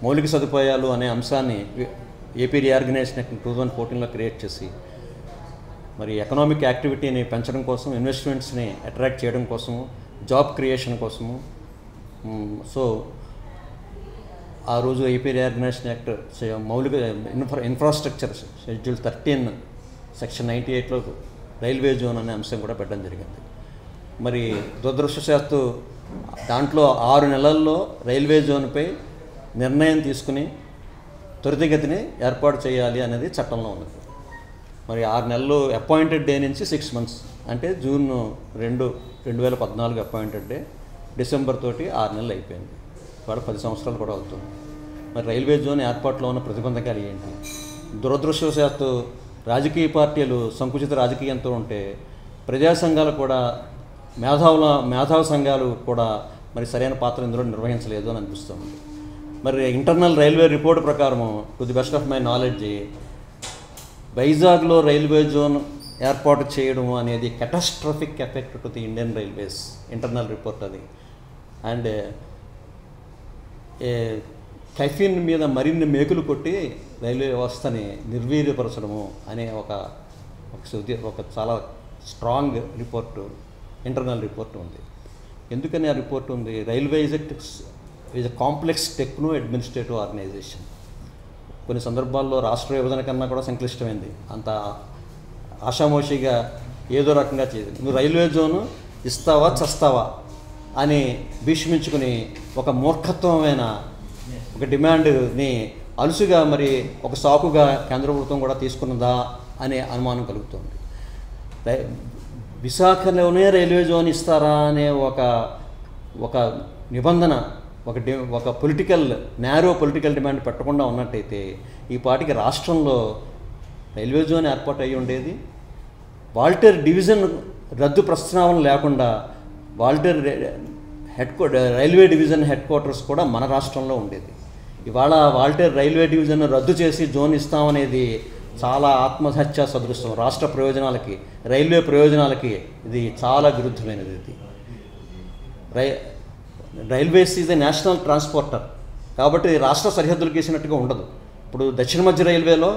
మౌలిక సదుపాయాలు అనే అంశాన్ని ఏపీ రీఆర్గనైజేషన్ యాక్ట్ 2014లో క్రియేట్ చేసి మరి ఎకనామిక్ యాక్టివిటీని పెంచడం కోసం, ఇన్వెస్ట్మెంట్స్ని అట్రాక్ట్ చేయడం కోసము, జాబ్ క్రియేషన్ కోసము సో ఆ రోజు ఏపీ రీఆర్గనైజేషన్ యాక్ట్ మౌలిక ఇన్ఫ్రాస్ట్రక్చర్ షెడ్యూల్ 13 సెక్షన్ 98లో రైల్వే జోన్ అనే అంశం కూడా పెట్టడం జరిగింది. మరి దురదృష్టవశాత్తు దాంట్లో 6 నెలల్లో రైల్వే జోన్పై నిర్ణయం తీసుకుని త్వరితగతిని ఏర్పాటు చేయాలి అనేది చట్టంలో ఉన్నది. మరి 6 నెలలు అపాయింటెడ్ డే నుంచి 6 మంత్స్ అంటే జూన్ 2, 2014 అపాయింటెడ్ డే, డిసెంబర్ తోటి 6 నెలలు అయిపోయింది. ఇవాళ 10 సంవత్సరాలు కూడా అవుతుంది. మరి రైల్వే జోన్ ఏర్పాటులో ఉన్న ప్రతిబంధకాలు ఏంటి? దురదృష్టవశాత్తు రాజకీయ పార్టీలు సంకుచిత రాజకీయంతో ఉంటే ప్రజా సంఘాలు కూడా మేధావి సంఘాలు కూడా మరి సరైన పాత్ర ఇందులో నిర్వహించలేదు అని అనిపిస్తుంది. మరి ఇంటర్నల్ రైల్వే రిపోర్ట్ ప్రకారము to the best of my knowledge వైజాగ్లో రైల్వే జోన్ ఏర్పాటు చేయడం అనేది catastrophic effect to the Indian railways internal report అది. అండ్ కెఫిన్ మీద మరిన్ని మేకులు కొట్టి రైల్వే వ్యవస్థని నిర్వీర్యపరచడము అనే ఒక చాలా స్ట్రాంగ్ రిపోర్టు, ఇంటర్నల్ రిపోర్ట్ ఉంది. ఎందుకని ఆ రిపోర్ట్ ఉంది? Railway is a complex techno administrative organization. కొన్ని సందర్భాల్లో రాష్ట్ర విభజన కన్నా కూడా సంక్లిష్టమైంది. అంత ఆషామోషిగా ఏదో రకంగా చేయదు. నువ్వు రైల్వే జోను ఇస్తావా చస్తావా అని భీష్మించుకుని ఒక మూర్ఖత్వమైన ఒక డిమాండ్ని అలుసుగా మరి ఒక సాకుగా కేంద్ర ప్రభుత్వం కూడా తీసుకున్నదా అనే అనుమానం కలుగుతుంది. విశాఖలోనే రైల్వే జోన్ ఇస్తారా అనే ఒక నిబంధన, ఒక నేరో పొలిటికల్ డిమాండ్ పెట్టకుండా ఉన్నట్టయితే ఈ పాటికి రాష్ట్రంలో రైల్వే జోన్ ఏర్పాటు అయ్యి ఉండేది. వాల్టర్ డివిజన్ రద్దు ప్రస్తావన లేకుండా రైల్వే డివిజన్ హెడ్ క్వార్టర్స్ కూడా మన రాష్ట్రంలో ఉండేది. ఇవాళ వాల్టర్ రైల్వే డివిజన్ రద్దు చేసి జోన్ ఇస్తామనేది చాలా ఆత్మహత్య సదృశ్యం. రాష్ట్ర ప్రయోజనాలకి, రైల్వే ప్రయోజనాలకి ఇది చాలా విరుద్ధమైనది. ఇది railways is a national transporter కాబట్టి రాష్ట్ర సరిహద్దులు గీసినట్టుగా ఉండదు. ఇప్పుడు దక్షిణ మధ్య రైల్వేలో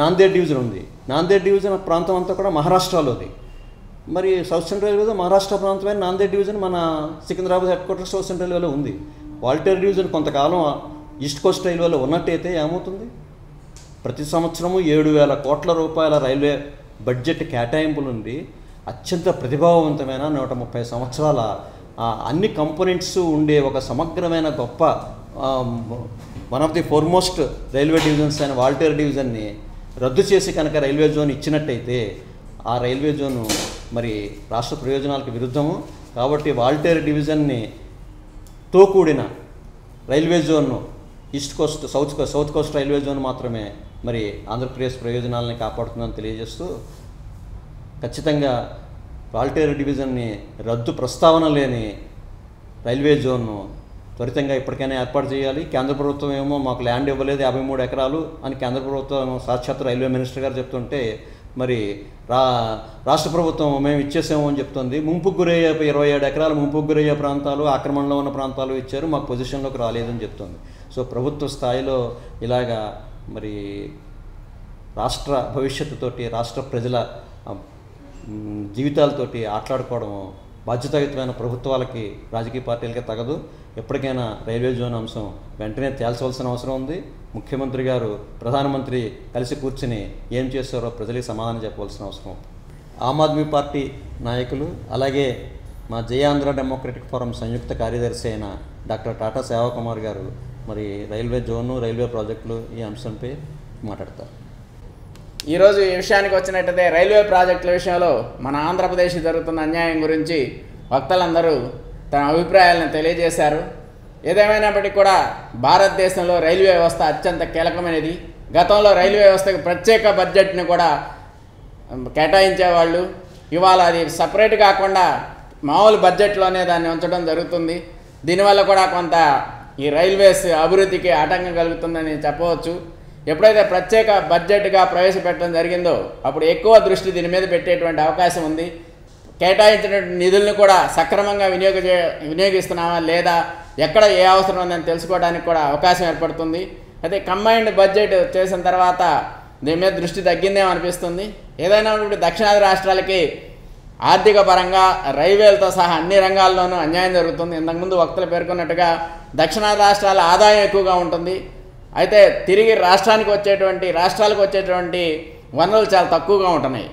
నాందేడ్ డివిజన్ ఉంది, నాందేడ్ డివిజన్ ప్రాంతం అంతా కూడా మహారాష్ట్రలోది. మరి సౌత్ సెంట్రల్ రైల్వే మహారాష్ట్ర ప్రాంతమైన నాందేడ్ డివిజన్ మన Secunderabad head quarters south central రైల్వేలో ఉంది. వాల్టేర్ డివిజన్ కొంతకాలం ఈస్ట్ కోస్ట్ రైల్వేలో ఉన్నట్టయితే ఏమవుతుంది? ప్రతి సంవత్సరము 7,000 కోట్ల రూపాయల రైల్వే బడ్జెట్ కేటాయింపులు ఉంది. అత్యంత ప్రతిభావంతమైన 130 సంవత్సరాల అన్ని కంపోనెంట్స్ ఉండే ఒక సమగ్రమైన గొప్ప one of the foremost railway divisions అయిన వాల్టేర్ డివిజన్ని రద్దు చేసి కనుక రైల్వే జోన్ ఇచ్చినట్టయితే ఆ రైల్వే జోను మరి రాష్ట్ర ప్రయోజనాలకు విరుద్ధము. కాబట్టి వాల్టేర్ డివిజన్ని తో కూడిన రైల్వే జోన్ను East Coast South Coast railway zone మాత్రమే మరి ఆంధ్రప్రదేశ్ ప్రయోజనాలని కాపాడుతుందని తెలియజేస్తూ, ఖచ్చితంగా వాల్టేర్ డివిజన్ని రద్దు ప్రస్తావన లేని రైల్వే జోన్ను త్వరితంగా ఇప్పటికైనా ఏర్పాటు చేయాలి. కేంద్ర ప్రభుత్వం ఏమో మాకు ల్యాండ్ ఇవ్వలేదు 53 ఎకరాలు అని కేంద్ర ప్రభుత్వం సాక్షాత్ రైల్వే మినిస్టర్ గారు చెప్తుంటే, మరి రాష్ట్ర ప్రభుత్వం మేము ఇచ్చేసాము అని చెప్తుంది. ముంపుకు గురయ్యే 27 ఎకరాలు ముంపుకు గురయ్యే ప్రాంతాలు, ఆక్రమణలో ఉన్న ప్రాంతాలు ఇచ్చారు, మాకు పొజిషన్లోకి రాలేదని చెప్తుంది. సో ప్రభుత్వ స్థాయిలో ఇలాగా మరి రాష్ట్ర భవిష్యత్తుతోటి, రాష్ట్ర ప్రజల జీవితాలతోటి ఆటలాడుకోవడం బాధ్యతాయుతమైన ప్రభుత్వాలకి, రాజకీయ పార్టీలకి తగదు. ఎప్పటికైనా రైల్వే జోన్ అంశం వెంటనే తేల్చవలసిన అవసరం ఉంది. ముఖ్యమంత్రి గారు, ప్రధానమంత్రి కలిసి కూర్చుని ఏం చేస్తారో ప్రజలకు సమాధానం చెప్పవలసిన అవసరం. ఆమ్ ఆద్మీ పార్టీ నాయకులు, అలాగే మా జయాంధ్ర డెమోక్రటిక్ ఫోరం సంయుక్త కార్యదర్శి అయిన డాక్టర్ టాటా సేవాకుమార్ గారు మరి రైల్వే జోను, రైల్వే ప్రాజెక్టులు ఈ అంశంపై మాట్లాడతారు. ఈరోజు ఈ విషయానికి వచ్చినట్టయితే రైల్వే ప్రాజెక్టుల విషయంలో మన ఆంధ్రప్రదేశ్ జరుగుతున్న అన్యాయం గురించి వక్తలందరూ తమ అభిప్రాయాలను తెలియజేశారు. ఏదేమైనప్పటికీ కూడా భారతదేశంలో రైల్వే వ్యవస్థ అత్యంత కీలకమైనది. గతంలో రైల్వే వ్యవస్థకు ప్రత్యేక బడ్జెట్ని కూడా కేటాయించేవాళ్ళు. ఇవాళ అది సపరేట్ కాకుండా మామూలు బడ్జెట్లోనే దాన్ని ఉంచడం జరుగుతుంది. దీనివల్ల కూడా కొంత ఈ రైల్వేస్ అభివృద్ధికి ఆటంకం కలుగుతుందని చెప్పవచ్చు. ఎప్పుడైతే ప్రత్యేక బడ్జెట్గా ప్రవేశపెట్టడం జరిగిందో అప్పుడు ఎక్కువ దృష్టి దీని మీద పెట్టేటువంటి అవకాశం ఉంది. కేటాయించినటువంటి నిధులను కూడా సక్రమంగా వినియోగిస్తున్నామా లేదా, ఎక్కడ ఏ అవసరం ఉందని తెలుసుకోవడానికి కూడా అవకాశం ఏర్పడుతుంది. అయితే కంబైన్డ్ బడ్జెట్ చేసిన తర్వాత దీని మీద దృష్టి తగ్గిందేమో అనిపిస్తుంది. ఏదైనా ఇప్పుడు దక్షిణాది రాష్ట్రాలకి ఆర్థిక పరంగా రైల్వేలతో సహా అన్ని రంగాల్లోనూ అన్యాయం జరుగుతుంది. ఇంతకుముందు వక్తలు పేర్కొన్నట్టుగా దక్షిణాది రాష్ట్రాల ఆదాయం ఎక్కువగా ఉంటుంది. అయితే తిరిగి రాష్ట్రాలకు వచ్చేటువంటి వనరులు చాలా తక్కువగా ఉంటున్నాయి.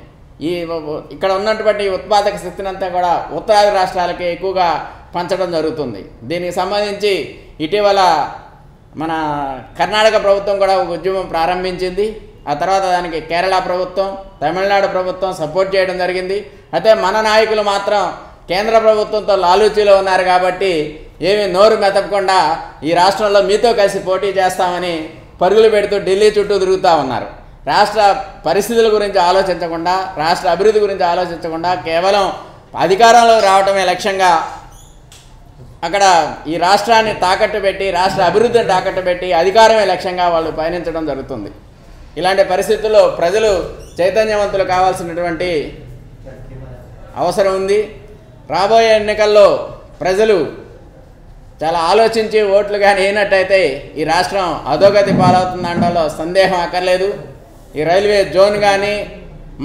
ఇక్కడ ఉన్నటువంటి ఉత్పాదక శక్తిని అంతా కూడా ఉత్తరాది రాష్ట్రాలకి ఎక్కువగా పంచడం జరుగుతుంది. దీనికి సంబంధించి ఇటీవల మన కర్ణాటక ప్రభుత్వం కూడా ఒక ఉద్యమం ప్రారంభించింది. ఆ తర్వాత దానికి కేరళ ప్రభుత్వం, తమిళనాడు ప్రభుత్వం సపోర్ట్ చేయడం జరిగింది. అయితే మన నాయకులు మాత్రం కేంద్ర ప్రభుత్వంతో లాలూచీలో ఉన్నారు కాబట్టి ఏమీ నోరు మెతపకుండా ఈ రాష్ట్రంలో మీతో కలిసి పోటీ చేస్తామని పరుగులు పెడుతూ ఢిల్లీ చుట్టూ తిరుగుతూ ఉన్నారు. రాష్ట్ర పరిస్థితుల గురించి ఆలోచించకుండా, రాష్ట్ర అభివృద్ధి గురించి ఆలోచించకుండా కేవలం అధికారంలో రావటమే లక్ష్యంగా అక్కడ ఈ రాష్ట్రాన్ని తాకట్టు పెట్టి, రాష్ట్ర అభివృద్ధిని తాకట్టు పెట్టి అధికారమే లక్ష్యంగా వాళ్ళు పయనించడం జరుగుతుంది. ఇలాంటి పరిస్థితుల్లో ప్రజలు చైతన్యవంతులు కావాల్సినటువంటి అవసరం ఉంది. రాబోయే ఎన్నికల్లో ప్రజలు చాలా ఆలోచించి ఓట్లు కానీ వేయనట్టయితే ఈ రాష్ట్రం అధోగతి పాలవుతుందనడంలో సందేహం అక్కర్లేదు. ఈ రైల్వే జోన్ కానీ,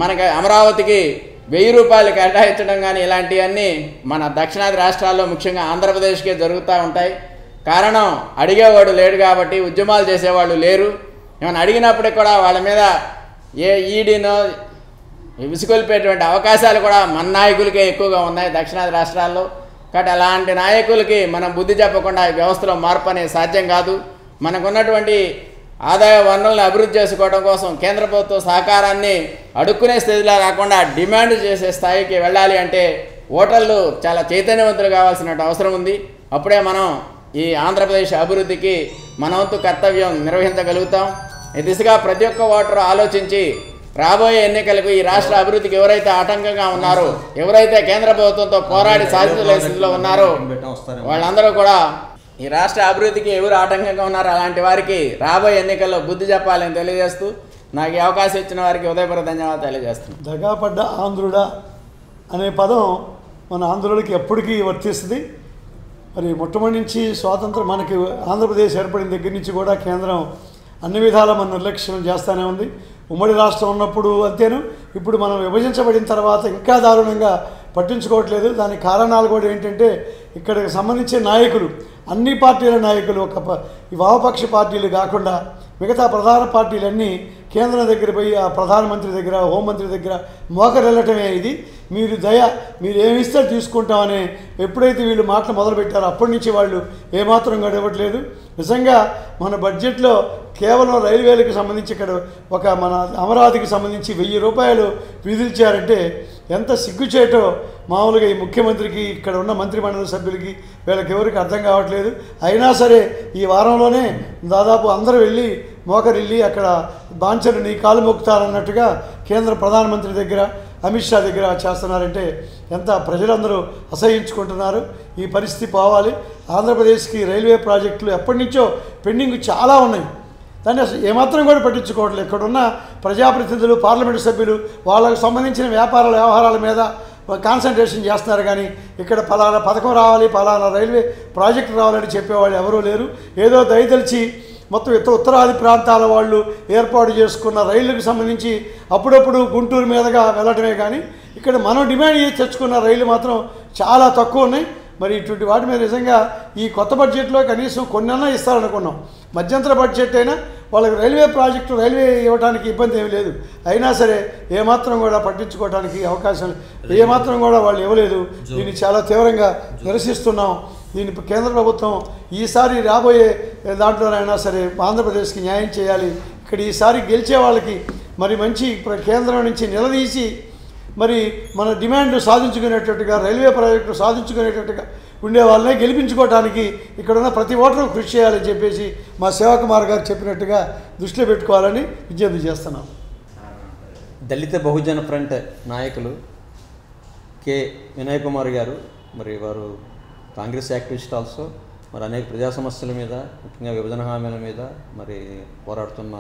మనకి అమరావతికి 1000 రూపాయలు కేటాయించడం కానీ ఇలాంటివన్నీ మన దక్షిణాది రాష్ట్రాల్లో ముఖ్యంగా ఆంధ్రప్రదేశ్కే జరుగుతూ ఉంటాయి. కారణం అడిగేవాడు లేడు కాబట్టి, ఉద్యమాలు చేసేవాళ్ళు లేరు. ఏమైనా అడిగినప్పటికి కూడా వాళ్ళ మీద ఏ ఈడీనో విసుకొల్పేటువంటి అవకాశాలు కూడా మన నాయకులకే ఎక్కువగా ఉన్నాయి దక్షిణాది రాష్ట్రాల్లో. కాబట్టి అలాంటి నాయకులకి మనం బుద్ధి చెప్పకుండా ఈ వ్యవస్థలో మార్పు అనేది సాధ్యం కాదు. మనకున్నటువంటి ఆదాయ వనరులను అభివృద్ధి చేసుకోవడం కోసం కేంద్ర ప్రభుత్వ సహకారాన్ని అడుక్కునే స్థితిలో కాకుండా డిమాండ్ చేసే స్థాయికి వెళ్ళాలి అంటే ఓటర్లు చాలా చైతన్యవంతులు కావాల్సిన అవసరం ఉంది. అప్పుడే మనం ఈ ఆంధ్రప్రదేశ్ అభివృద్ధికి మన వంతు కర్తవ్యం నిర్వహించగలుగుతాం. ఈ దిశగా ప్రతి ఒక్క ఓటరు ఆలోచించి రాబోయే ఎన్నికలకు ఈ రాష్ట్ర అభివృద్ధికి ఎవరైతే ఆటంకంగా ఉన్నారో, ఎవరైతే కేంద్ర ప్రభుత్వంతో పోరాడి సాధించలేని స్థితిలో ఉన్నారో వాళ్ళందరూ కూడా ఈ రాష్ట్ర అభివృద్ధికి ఎవరు ఆటంకంగా ఉన్నారో అలాంటి వారికి రాబోయే ఎన్నికల్లో బుద్ధి చెప్పాలని తెలియజేస్తూ నాకు ఈ అవకాశం ఇచ్చిన వారికి ఉదయపూర్వక ధన్యవాదాలు తెలియజేస్తున్నాను. దగాపడ్డ ఆంధ్రుడా అనే పదం మన ఆంధ్రులకి ఎప్పటికీ వర్తిస్తుంది. మరి మొట్టమొదటి నుంచి స్వాతంత్రం మనకి ఆంధ్రప్రదేశ్ ఏర్పడిన దగ్గర నుంచి కూడా కేంద్రం అన్ని విధాల మన నిర్లక్ష్యం చేస్తూనే ఉంది. ఉమ్మడి రాష్ట్రం ఉన్నప్పుడు అంతేను, ఇప్పుడు మనం విభజించబడిన తర్వాత ఇంకా దారుణంగా పట్టించుకోవట్లేదు. దానికి కారణాలు కూడా ఏంటంటే ఇక్కడికి సంబంధించిన నాయకులు, అన్ని పార్టీల నాయకులు, ఈ వామపక్ష పార్టీలు కాకుండా మిగతా ప్రధాన పార్టీలన్నీ కేంద్రం దగ్గర పోయి ఆ ప్రధానమంత్రి దగ్గర, హోంమంత్రి దగ్గర మోకరెళ్ళటమే ఇది. మీరు ఏమిస్తే తీసుకుంటామని ఎప్పుడైతే వీళ్ళు మాటలు మొదలుపెట్టారో అప్పటి నుంచి వాళ్ళు ఏమాత్రం కూడా ఇవ్వట్లేదు. నిజంగా మన బడ్జెట్లో కేవలం రైల్వేలకు సంబంధించి ఇక్కడ మన అమరావతికి సంబంధించి 1000 రూపాయలు విధించారంటే ఎంత సిగ్గుచేటో మామూలుగా ఈ ముఖ్యమంత్రికి, ఇక్కడ ఉన్న మంత్రిమండలి సభ్యులకి, వీళ్ళకి ఎవరికి అర్థం కావట్లేదు. అయినా సరే ఈ వారంలోనే దాదాపు అందరూ వెళ్ళి మోకరిల్లి అక్కడ బాంచరు నీ కాలు మొక్కుతారన్నట్టుగా కేంద్ర ప్రధానమంత్రి దగ్గర, అమిత్ షా దగ్గర చేస్తున్నారంటే ఎంత ప్రజలందరూ అసహించుకుంటున్నారు. ఈ పరిస్థితి పోవాలి. ఆంధ్రప్రదేశ్కి రైల్వే ప్రాజెక్టులు ఎప్పటి నుంచో పెండింగ్ చాలా ఉన్నాయి. దాన్ని అసలు ఏమాత్రం కూడా పట్టించుకోవట్లేదు. ఇక్కడున్న ప్రజాప్రతినిధులు, పార్లమెంటు సభ్యులు వాళ్ళకు సంబంధించిన వ్యవహారాల మీద కాన్సన్ట్రేషన్ చేస్తున్నారు. కానీ ఇక్కడ పలానా పథకం రావాలి, పలానా రైల్వే ప్రాజెక్టు రావాలని చెప్పేవాళ్ళు ఎవరూ లేరు. ఏదో దయతలిచి మొత్తం ఉత్తరాది ప్రాంతాల వాళ్ళు ఏర్పాటు చేసుకున్న రైళ్లకు సంబంధించి అప్పుడప్పుడు గుంటూరు మీదుగా వెళ్ళటమే కానీ ఇక్కడ మనం డిమాండ్ చేసి తెచ్చుకున్న రైళ్లు మాత్రం చాలా తక్కువ ఉన్నాయి. మరి ఇటువంటి వాటి మీద నిజంగా ఈ కొత్త బడ్జెట్లో కనీసం కొన్నన్నా ఇస్తారనుకున్నాం. మధ్యంతర బడ్జెట్ అయినా వాళ్ళకి రైల్వే ఇవ్వడానికి ఇబ్బంది ఏమీ లేదు. అయినా సరే ఏమాత్రం కూడా పట్టించుకోవడానికి అవకాశం ఏమాత్రం కూడా వాళ్ళు ఇవ్వలేదు. దీన్ని చాలా తీవ్రంగా నిరసిస్తున్నాం. దీన్ని కేంద్ర ప్రభుత్వం ఈసారి రాబోయే దాంట్లోనైనా సరే ఆంధ్రప్రదేశ్కి న్యాయం చేయాలి. ఇక్కడ ఈసారి గెలిచే వాళ్ళకి మరి మంచి కేంద్రం నుంచి నిలదీసి మరి మన డిమాండ్లు సాధించుకునేటట్టుగా, రైల్వే ప్రాజెక్టులు సాధించుకునేటట్టుగా ఉండే వాళ్ళనే గెలిపించుకోవడానికి ఇక్కడున్న ప్రతి ఓటరు కృషి చేయాలని చెప్పేసి మా సేవాకుమార్ గారు చెప్పినట్టుగా దృష్టిలో పెట్టుకోవాలని విజ్ఞప్తి చేస్తున్నాం. దళిత బహుజన ఫ్రంట్ నాయకులు కె వినయ్ కుమార్ గారు, మరి వారు కాంగ్రెస్ యాక్టివిస్ట్ ఆల్సో, మరి అనేక ప్రజా సమస్యల మీద, ముఖ్యంగా విభజన హామీల మీద మరి పోరాడుతున్న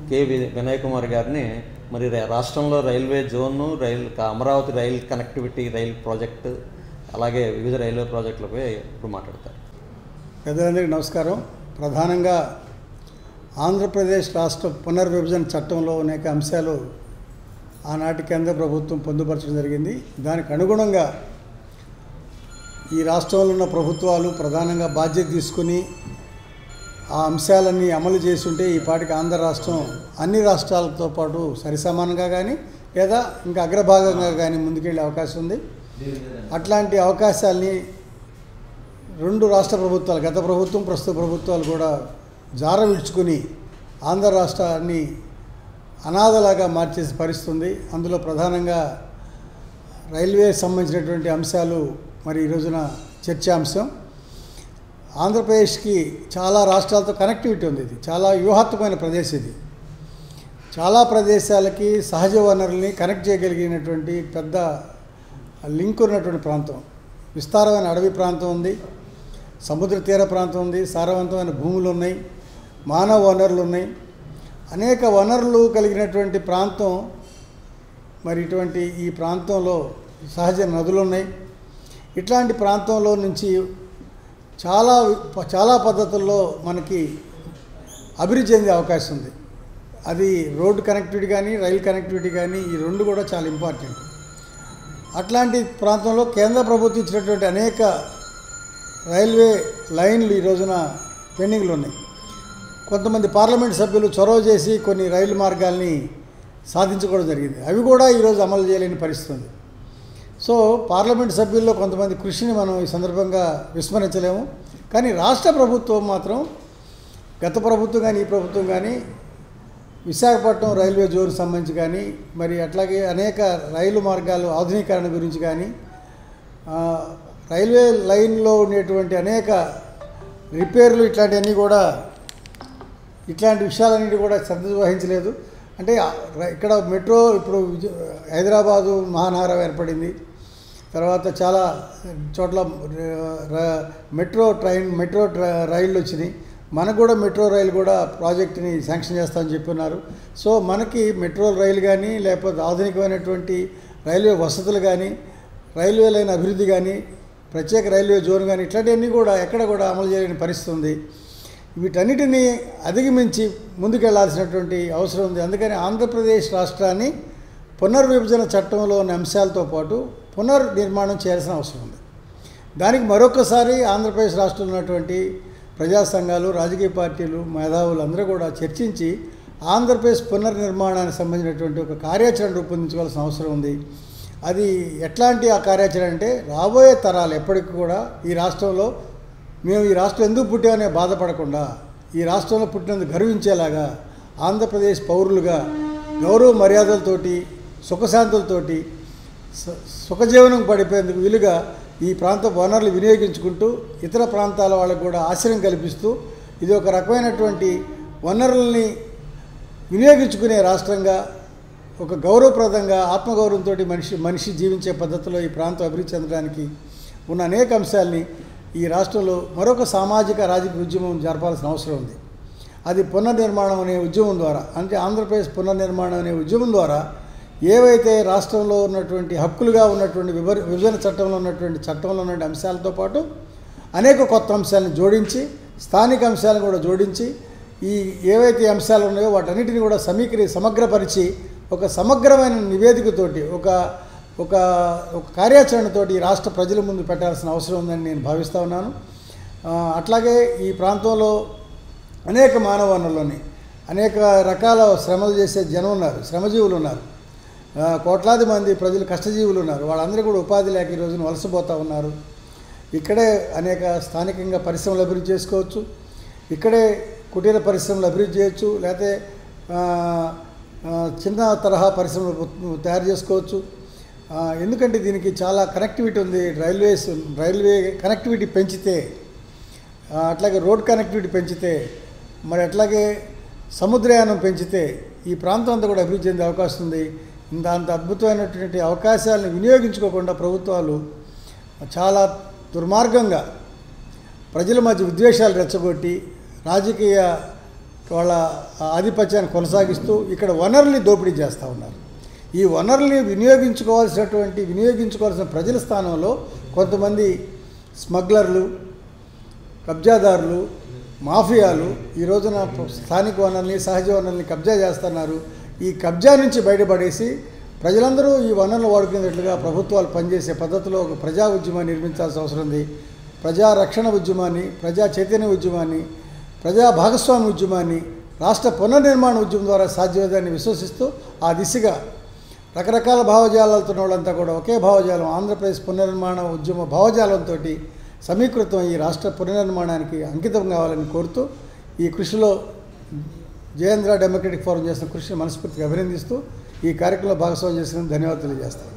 కె వినయ్ కుమార్ గారిని మరి రాష్ట్రంలో railway zone, Amaravati rail connectivity, rail project, అలాగే వివిధ రైల్వే ప్రాజెక్టులపై ఇప్పుడు మాట్లాడతారు. పెద్దలందరికీ నమస్కారం. ప్రధానంగా ఆంధ్రప్రదేశ్ రాష్ట్ర పునర్విభజన చట్టంలో అనేక అంశాలు ఆనాటి కేంద్ర ప్రభుత్వం పొందుపరచడం జరిగింది. దానికి అనుగుణంగా ఈ రాష్ట్రంలో ఉన్న ప్రభుత్వాలు ప్రధానంగా బాధ్యత తీసుకుని ఆ అంశాలన్నీ అమలు చేసి ఉంటే ఈ పాటికి ఆంధ్ర రాష్ట్రం అన్ని రాష్ట్రాలతో పాటు సరిసమానంగా కానీ లేదా ఇంకా అగ్రభాగంగా కానీ ముందుకెళ్ళే అవకాశం ఉంది. అట్లాంటి అవకాశాలని 2 రాష్ట్ర ప్రభుత్వాలు, గత ప్రభుత్వం ప్రస్తుత ప్రభుత్వాలు కూడా జార విడుచుకుని ఆంధ్ర రాష్ట్రాన్ని అనాథలాగా మార్చేసి పరిస్థితుంది. అందులో ప్రధానంగా రైల్వే సంబంధించినటువంటి అంశాలు మరి ఈ రోజున చర్చాంశం. ఆంధ్రప్రదేశ్కి చాలా రాష్ట్రాలతో కనెక్టివిటీ ఉంది. ఇది చాలా వ్యూహాత్మకమైన ప్రదేశం. ఇది చాలా ప్రదేశాలకి సహజ వనరుల్ని కనెక్ట్ చేయగలిగినటువంటి పెద్ద లింక్ ఉన్నటువంటి ప్రాంతం. విస్తారమైన అడవి ప్రాంతం ఉంది, సముద్ర తీర ప్రాంతం ఉంది, సారవంతమైన భూములు ఉన్నాయి, మానవ వనరులు ఉన్నాయి, అనేక వనరులు కలిగినటువంటి ప్రాంతం. మరి ఇటువంటి ఈ ప్రాంతంలో సహజ నదులు ఉన్నాయి. ఇట్లాంటి ప్రాంతంలో నుంచి చాలా పద్ధతుల్లో మనకి అభివృద్ధి చెందే అవకాశం ఉంది. అది రోడ్డు కనెక్టివిటీ కానీ, రైల్ కనెక్టివిటీ కానీ, ఈ 2 కూడా చాలా ఇంపార్టెంట్. అట్లాంటి ప్రాంతంలో కేంద్ర ప్రభుత్వం ఇచ్చినటువంటి అనేక రైల్వే లైన్లు ఈ రోజున పెండింగ్లు ఉన్నాయి. కొంతమంది పార్లమెంట్ సభ్యులు చొరవ చేసి కొన్ని రైలు మార్గాల్ని సాధించుకోవడం జరిగింది. అవి కూడా ఈరోజు అమలు చేయలేని పరిస్థితి ఉంది. సో పార్లమెంట్ సభ్యుల్లో కొంతమంది కృషిని మనం ఈ సందర్భంగా విస్మరించలేము. కానీ రాష్ట్ర ప్రభుత్వం మాత్రం, గత ప్రభుత్వం కానీ ఈ ప్రభుత్వం కానీ విశాఖపట్నం రైల్వే జోన్కి సంబంధించి కానీ, మరి అట్లాగే అనేక రైలు మార్గాలు ఆధునీకరణ గురించి కానీ, రైల్వే లైన్లో ఉండేటువంటి అనేక రిపేర్లు ఇట్లాంటివన్నీ కూడా, ఇట్లాంటి విషయాలన్నిటి కూడా శ్రద్ధ వహించలేదు. అంటే ఇక్కడ మెట్రో ఇప్పుడు హైదరాబాదు మహానగరం ఏర్పడింది. తర్వాత చాలా చోట్ల మెట్రో రైళ్ళు వచ్చినాయి. మనకు కూడా మెట్రో రైలు కూడా ప్రాజెక్టుని శాంక్షన్ చేస్తామని చెప్పున్నారు. సో మనకి మెట్రో రైలు కానీ, లేకపోతే ఆధునికమైనటువంటి రైల్వే వసతులు కానీ, రైల్వే లైన్ అభివృద్ధి కానీ, ప్రత్యేక రైల్వే జోన్ కానీ, ఇట్లాంటివన్నీ కూడా ఎక్కడ కూడా అమలు చేయలేని పరిస్థితి ఉంది. వీటన్నిటినీ అధిగమించి ముందుకెళ్లాల్సినటువంటి అవసరం ఉంది. అందుకని ఆంధ్రప్రదేశ్ రాష్ట్రాన్ని పునర్విభజన చట్టంలో ఉన్న అంశాలతో పాటు పునర్నిర్మాణం చేయాల్సిన అవసరం ఉంది. దానికి మరొకసారి ఆంధ్రప్రదేశ్ రాష్ట్రంలో ఉన్నటువంటి ప్రజా సంఘాలు, రాజకీయ పార్టీలు, మేధావులు అందరూ కూడా చర్చించి ఆంధ్రప్రదేశ్ పునర్నిర్మాణానికి సంబంధించినటువంటి ఒక కార్యాచరణ రూపొందించుకోవాల్సిన అవసరం ఉంది. అది ఎట్లాంటి ఆ కార్యాచరణ అంటే రాబోయే తరాలు ఎప్పటికీ కూడా ఈ రాష్ట్రంలో మేము ఈ రాష్ట్రం ఎందుకు పుట్టామనే బాధపడకుండా ఈ రాష్ట్రంలో పుట్టినందుకు గర్వించేలాగా ఆంధ్రప్రదేశ్ పౌరులుగా గౌరవ మర్యాదలతోటి సుఖశాంతులతోటి సుఖజీవనం పడిపోయేందుకు వీలుగా ఈ ప్రాంత వనరులు వినియోగించుకుంటూ ఇతర ప్రాంతాల వాళ్ళకు కూడా ఆశ్రయం కల్పిస్తూ ఇది ఒక రకమైనటువంటి వనరుల్ని వినియోగించుకునే రాష్ట్రంగా ఒక గౌరవప్రదంగా ఆత్మగౌరవంతో మనిషి జీవించే పద్ధతిలో ఈ ప్రాంతం అభివృద్ధి చెందడానికి ఉన్న అనేక అంశాలని ఈ రాష్ట్రంలో మరొక సామాజిక రాజకీయ ఉద్యమం జరపాల్సిన అవసరం ఉంది. అది పునర్నిర్మాణం అనే ఉద్యమం ద్వారా, అంటే ఆంధ్రప్రదేశ్ పునర్నిర్మాణం అనే ఉద్యమం ద్వారా ఏవైతే రాష్ట్రంలో ఉన్నటువంటి హక్కులుగా ఉన్నటువంటి విభజన చట్టంలో ఉన్నటువంటి అంశాలతో పాటు అనేక కొత్త అంశాలను జోడించి స్థానిక అంశాలను కూడా జోడించి ఈ ఏవైతే అంశాలు ఉన్నాయో వాటన్నిటిని కూడా సమగ్రపరిచి ఒక సమగ్రమైన నివేదికతోటి ఒక ఒక ఒక కార్యాచరణతోటి ఈ రాష్ట్ర ప్రజల ముందు పెట్టాల్సిన అవసరం ఉందని నేను భావిస్తూ ఉన్నాను. అట్లాగే ఈ ప్రాంతంలో అనేక మానవ వనరులని అనేక రకాల శ్రమలు చేసే జనం ఉన్నారు, శ్రమజీవులు ఉన్నారు, కోట్లాది మంది ప్రజలు కష్టజీవులు ఉన్నారు. వాళ్ళందరూ కూడా ఉపాధి లేక ఈ రోజున వలసపోతూ ఉన్నారు. ఇక్కడే అనేక స్థానికంగా పరిశ్రమలు అభివృద్ధి చేసుకోవచ్చు, ఇక్కడే కుటీర పరిశ్రమలు అభివృద్ధి చేయొచ్చు, లేకపోతే చిన్న తరహా పరిశ్రమలు తయారు చేసుకోవచ్చు. ఎందుకంటే దీనికి చాలా కనెక్టివిటీ ఉంది. రైల్వే కనెక్టివిటీ పెంచితే, అట్లాగే రోడ్ కనెక్టివిటీ పెంచితే, మరి అట్లాగే సముద్రయానం పెంచితే ఈ ప్రాంతం అంతా కూడా అభివృద్ధి చెందే అవకాశం ఉంది. అంత అద్భుతమైనటువంటి అవకాశాలను వినియోగించుకోకుండా ప్రభుత్వాలు చాలా దుర్మార్గంగా ప్రజల మధ్య విద్వేషాలు రెచ్చగొట్టి రాజకీయ వాళ్ళ ఆధిపత్యాన్ని కొనసాగిస్తూ ఇక్కడ వనరుల్ని దోపిడీ చేస్తూ ఉన్నారు. ఈ వనరుల్ని వినియోగించుకోవాల్సిన ప్రజల స్థానంలో కొంతమంది స్మగ్లర్లు, కబ్జాదారులు, మాఫియాలు ఈ రోజున స్థానిక వనరుల్ని, సహజ వనరుల్ని కబ్జా చేస్తున్నారు. ఈ కబ్జా నుంచి బయటపడేసి ప్రజలందరూ ఈ వనరులు వాడుకునేటట్లుగా ప్రభుత్వాలు పనిచేసే పద్ధతిలో ఒక ప్రజా ఉద్యమాన్ని నిర్మించాల్సిన అవసరం ఉంది. ప్రజా రక్షణ ఉద్యమాన్ని, ప్రజా చైతన్య ఉద్యమాన్ని, ప్రజా భాగస్వామ్య ఉద్యమాన్ని రాష్ట్ర పునర్నిర్మాణ ఉద్యమం ద్వారా సాధ్యమేదని విశ్వసిస్తూ ఆ దిశగా రకరకాల భావజాలాలతో ఉన్న వాళ్ళంతా కూడా ఒకే భావజాలం, ఆంధ్రప్రదేశ్ పునర్నిర్మాణ ఉద్యమ భావజాలంతో సమీకృతం ఈ రాష్ట్ర పునర్నిర్మాణానికి అంకితం కావాలని కోరుతూ ఈ కృషిలో జయేంద్ర డెమోక్రటిక్ ఫోరం చేసిన కృషిని మనస్ఫూర్తిగా అభినందిస్తూ ఈ కార్యక్రమంలో భాగస్వామ్యం చేసినందుకు ధన్యవాదాలు తెలియజేస్తాను.